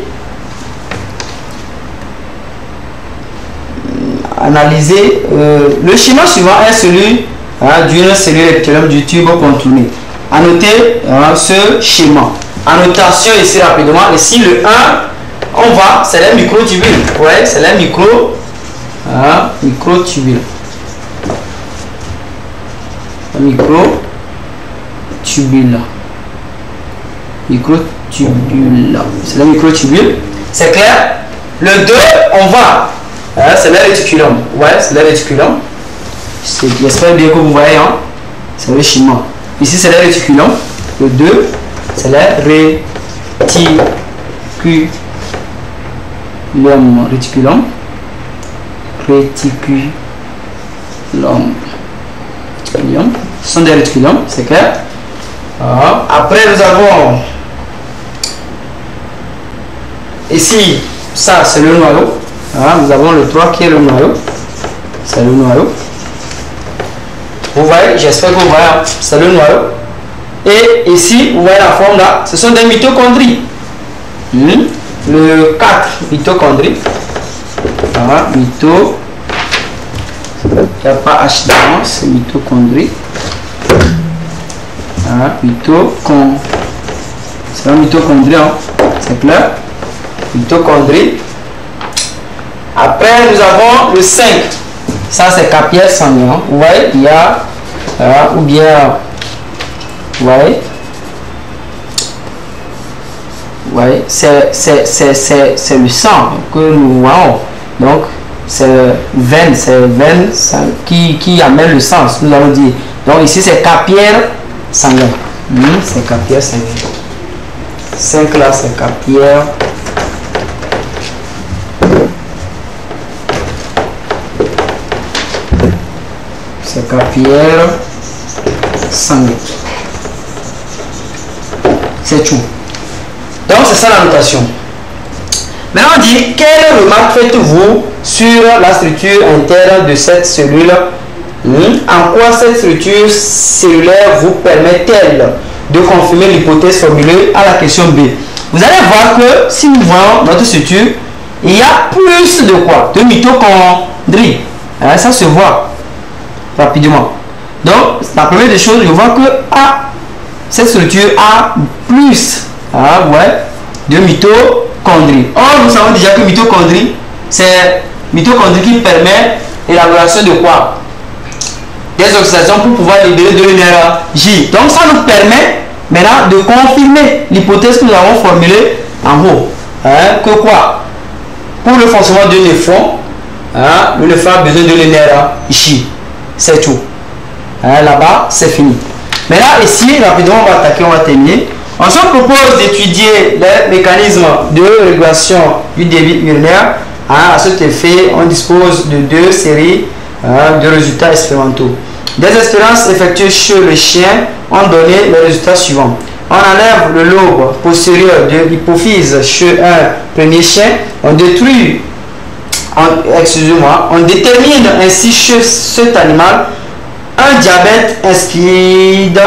analyser le schéma suivant est celui d'une cellule épithélium du tube contourné. À noter ce schéma. Annotation ici rapidement. Ici le 1, on va, c'est les microtubules. Ouais, c'est les microtubules. Microtubule. C'est le microtubule. C'est clair. Le 2, on va. C'est le réticulum. Ouais, c'est le réticulum. J'espère bien que vous voyez. C'est le schéma. Ici, c'est le réticulum. Le 2, c'est le réticulum. Réticulum. Ce sont des réticulums, c'est clair. Après, nous avons ici, ça c'est le noyau. Nous avons le 3 qui est le noyau. C'est le noyau. Vous voyez, j'espère que vous voyez, c'est le noyau. Et ici, vous voyez la forme là, ce sont des mitochondries. Le 4, mitochondries. Il n'y a pas H dedans, c'est mitochondrie. C'est la mitochondrie, c'est clair. Mitochondrie. Après, nous avons le 5. Ça, c'est capillaire sanguin. Vous voyez, il y a, ou bien, vous voyez, c'est le sang que nous voyons. Donc, c'est veine qui amène le sang, nous allons dire. Donc ici c'est capillaire sanguin. C'est capillaire sanguin. 5 là c'est capillaire. C'est capillaire sanguin. C'est tout. Donc c'est ça la notation. Maintenant on dit, quelle remarque faites-vous sur la structure interne de cette cellule? En quoi cette structure cellulaire vous permet-elle de confirmer l'hypothèse formulée à la question B? Vous allez voir que si nous voyons notre structure, il y a plus de quoi? De mitochondries. Ça se voit rapidement. Donc, la première des choses, je vois que cette structure a plus de mitochondries. Or, nous savons déjà que mitochondrie, c'est mitochondrie qui permet l'élaboration de quoi? Des oxydations pour pouvoir libérer de l'énergie. Donc, ça nous permet maintenant de confirmer l'hypothèse que nous avons formulée en haut. Que quoi? Pour le fonctionnement du néphron, le néphron a besoin de l'énergie. C'est tout. Là-bas, c'est fini. Maintenant, ici, rapidement, on va attaquer, on va terminer. On se propose d'étudier les mécanismes de régulation du débit urinaire. À cet effet, on dispose de deux séries de résultats expérimentaux. Des expériences effectuées chez le chien ont donné les résultats suivants. On enlève le lobe postérieur de l'hypophyse chez un premier chien. On détruit, on détermine ainsi chez cet animal un diabète insipide,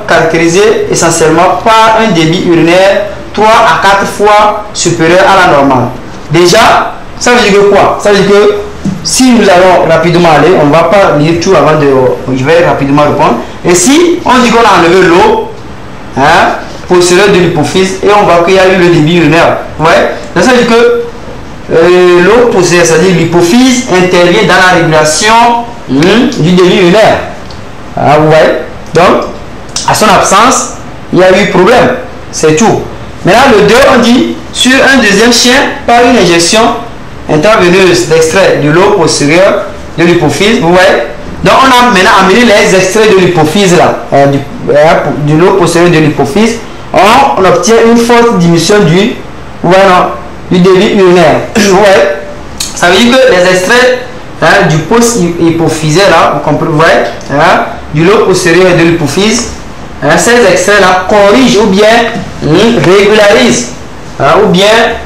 caractérisé essentiellement par un débit urinaire 3 à 4 fois supérieur à la normale. Déjà, ça veut dire que quoi? Ça veut dire que si nous allons rapidement aller, on ne va pas lire tout avant de... Je vais rapidement répondre. Et si on dit qu'on a enlevé l'eau postérieure de l'hypophyse et on voit qu'il y a eu le débit urinaire. Ouais. Donc ça veut dire que l'eau postérieure, c'est-à-dire l'hypophyse, intervient dans la régulation du débit urinaire. Ouais. Donc, à son absence, il y a eu problème. C'est tout. Maintenant, le 2, on dit, sur un deuxième chien, par une injection intraveineuse d'extrait de l'eau postérieure de l'hypophyse. Vous voyez? Donc, on a maintenant amené les extraits de l'hypophyse, là, de l'eau postérieure de l'hypophyse. On obtient une forte diminution du débit urinaire. Ouais. Ça veut dire que les extraits du post hypophysé, là, vous comprenez, du lobe postérieur de l'hypophyse, ces extraits-là corrigent ou bien régularisent ou bien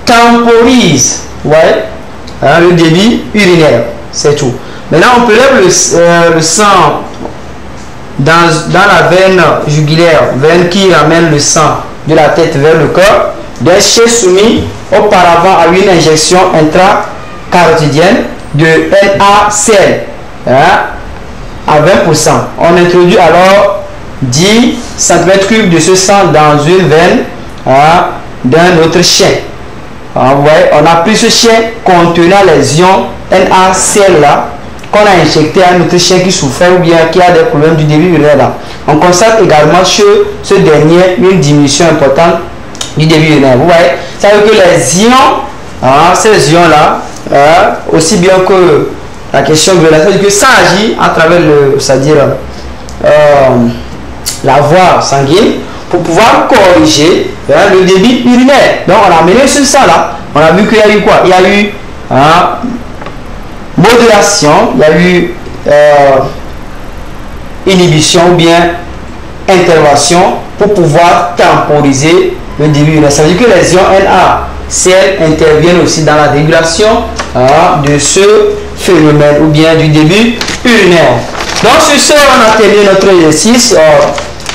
temporisent le débit urinaire. C'est tout. Maintenant, on prélève le sang dans la veine jugulaire, veine qui ramène le sang de la tête vers le corps, d'un chien soumis auparavant à une injection intracarotidienne de NaCl à 20%. On introduit alors 10 cm3 de ce sang dans une veine d'un autre chien. On a pris ce chien contenant les ions NaCl là, qu'on a injecté à un autre chien qui souffrait ou bien qui a des problèmes du débit urinaire là. On constate également chez ce dernier une diminution importante du débit urinaire. Vous voyez, ça veut dire que les ions, ces ions là, aussi bien que la question de la, c'est-à-dire que ça agit à travers la voie sanguine pour pouvoir corriger le débit urinaire. Donc on a amené ce sang là, on a vu qu'il y a eu quoi? Il y a eu modulation, il y a eu inhibition ou bien intervention pour pouvoir temporiser le débit urinaire. Ça veut dire que les ions NaCl interviennent aussi dans la régulation de ce phénomène ou bien du débit urinaire. Donc sur ce, on a terminé notre exercice,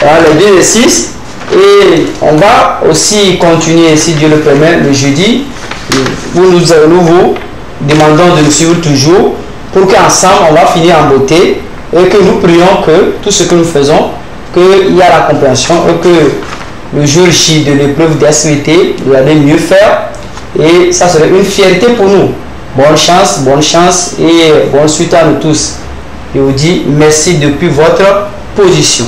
les deux exercices, et on va aussi continuer, si Dieu le permet, le jeudi, où nous vous demandons de nous suivre toujours pour qu'ensemble on va finir en beauté et que nous prions que tout ce que nous faisons, qu'il y a la compréhension et que le jour J de l'épreuve d'SVT, vous allez mieux faire et ça serait une fierté pour nous. Bonne chance et bonne suite à nous tous. Je vous dis merci depuis votre position.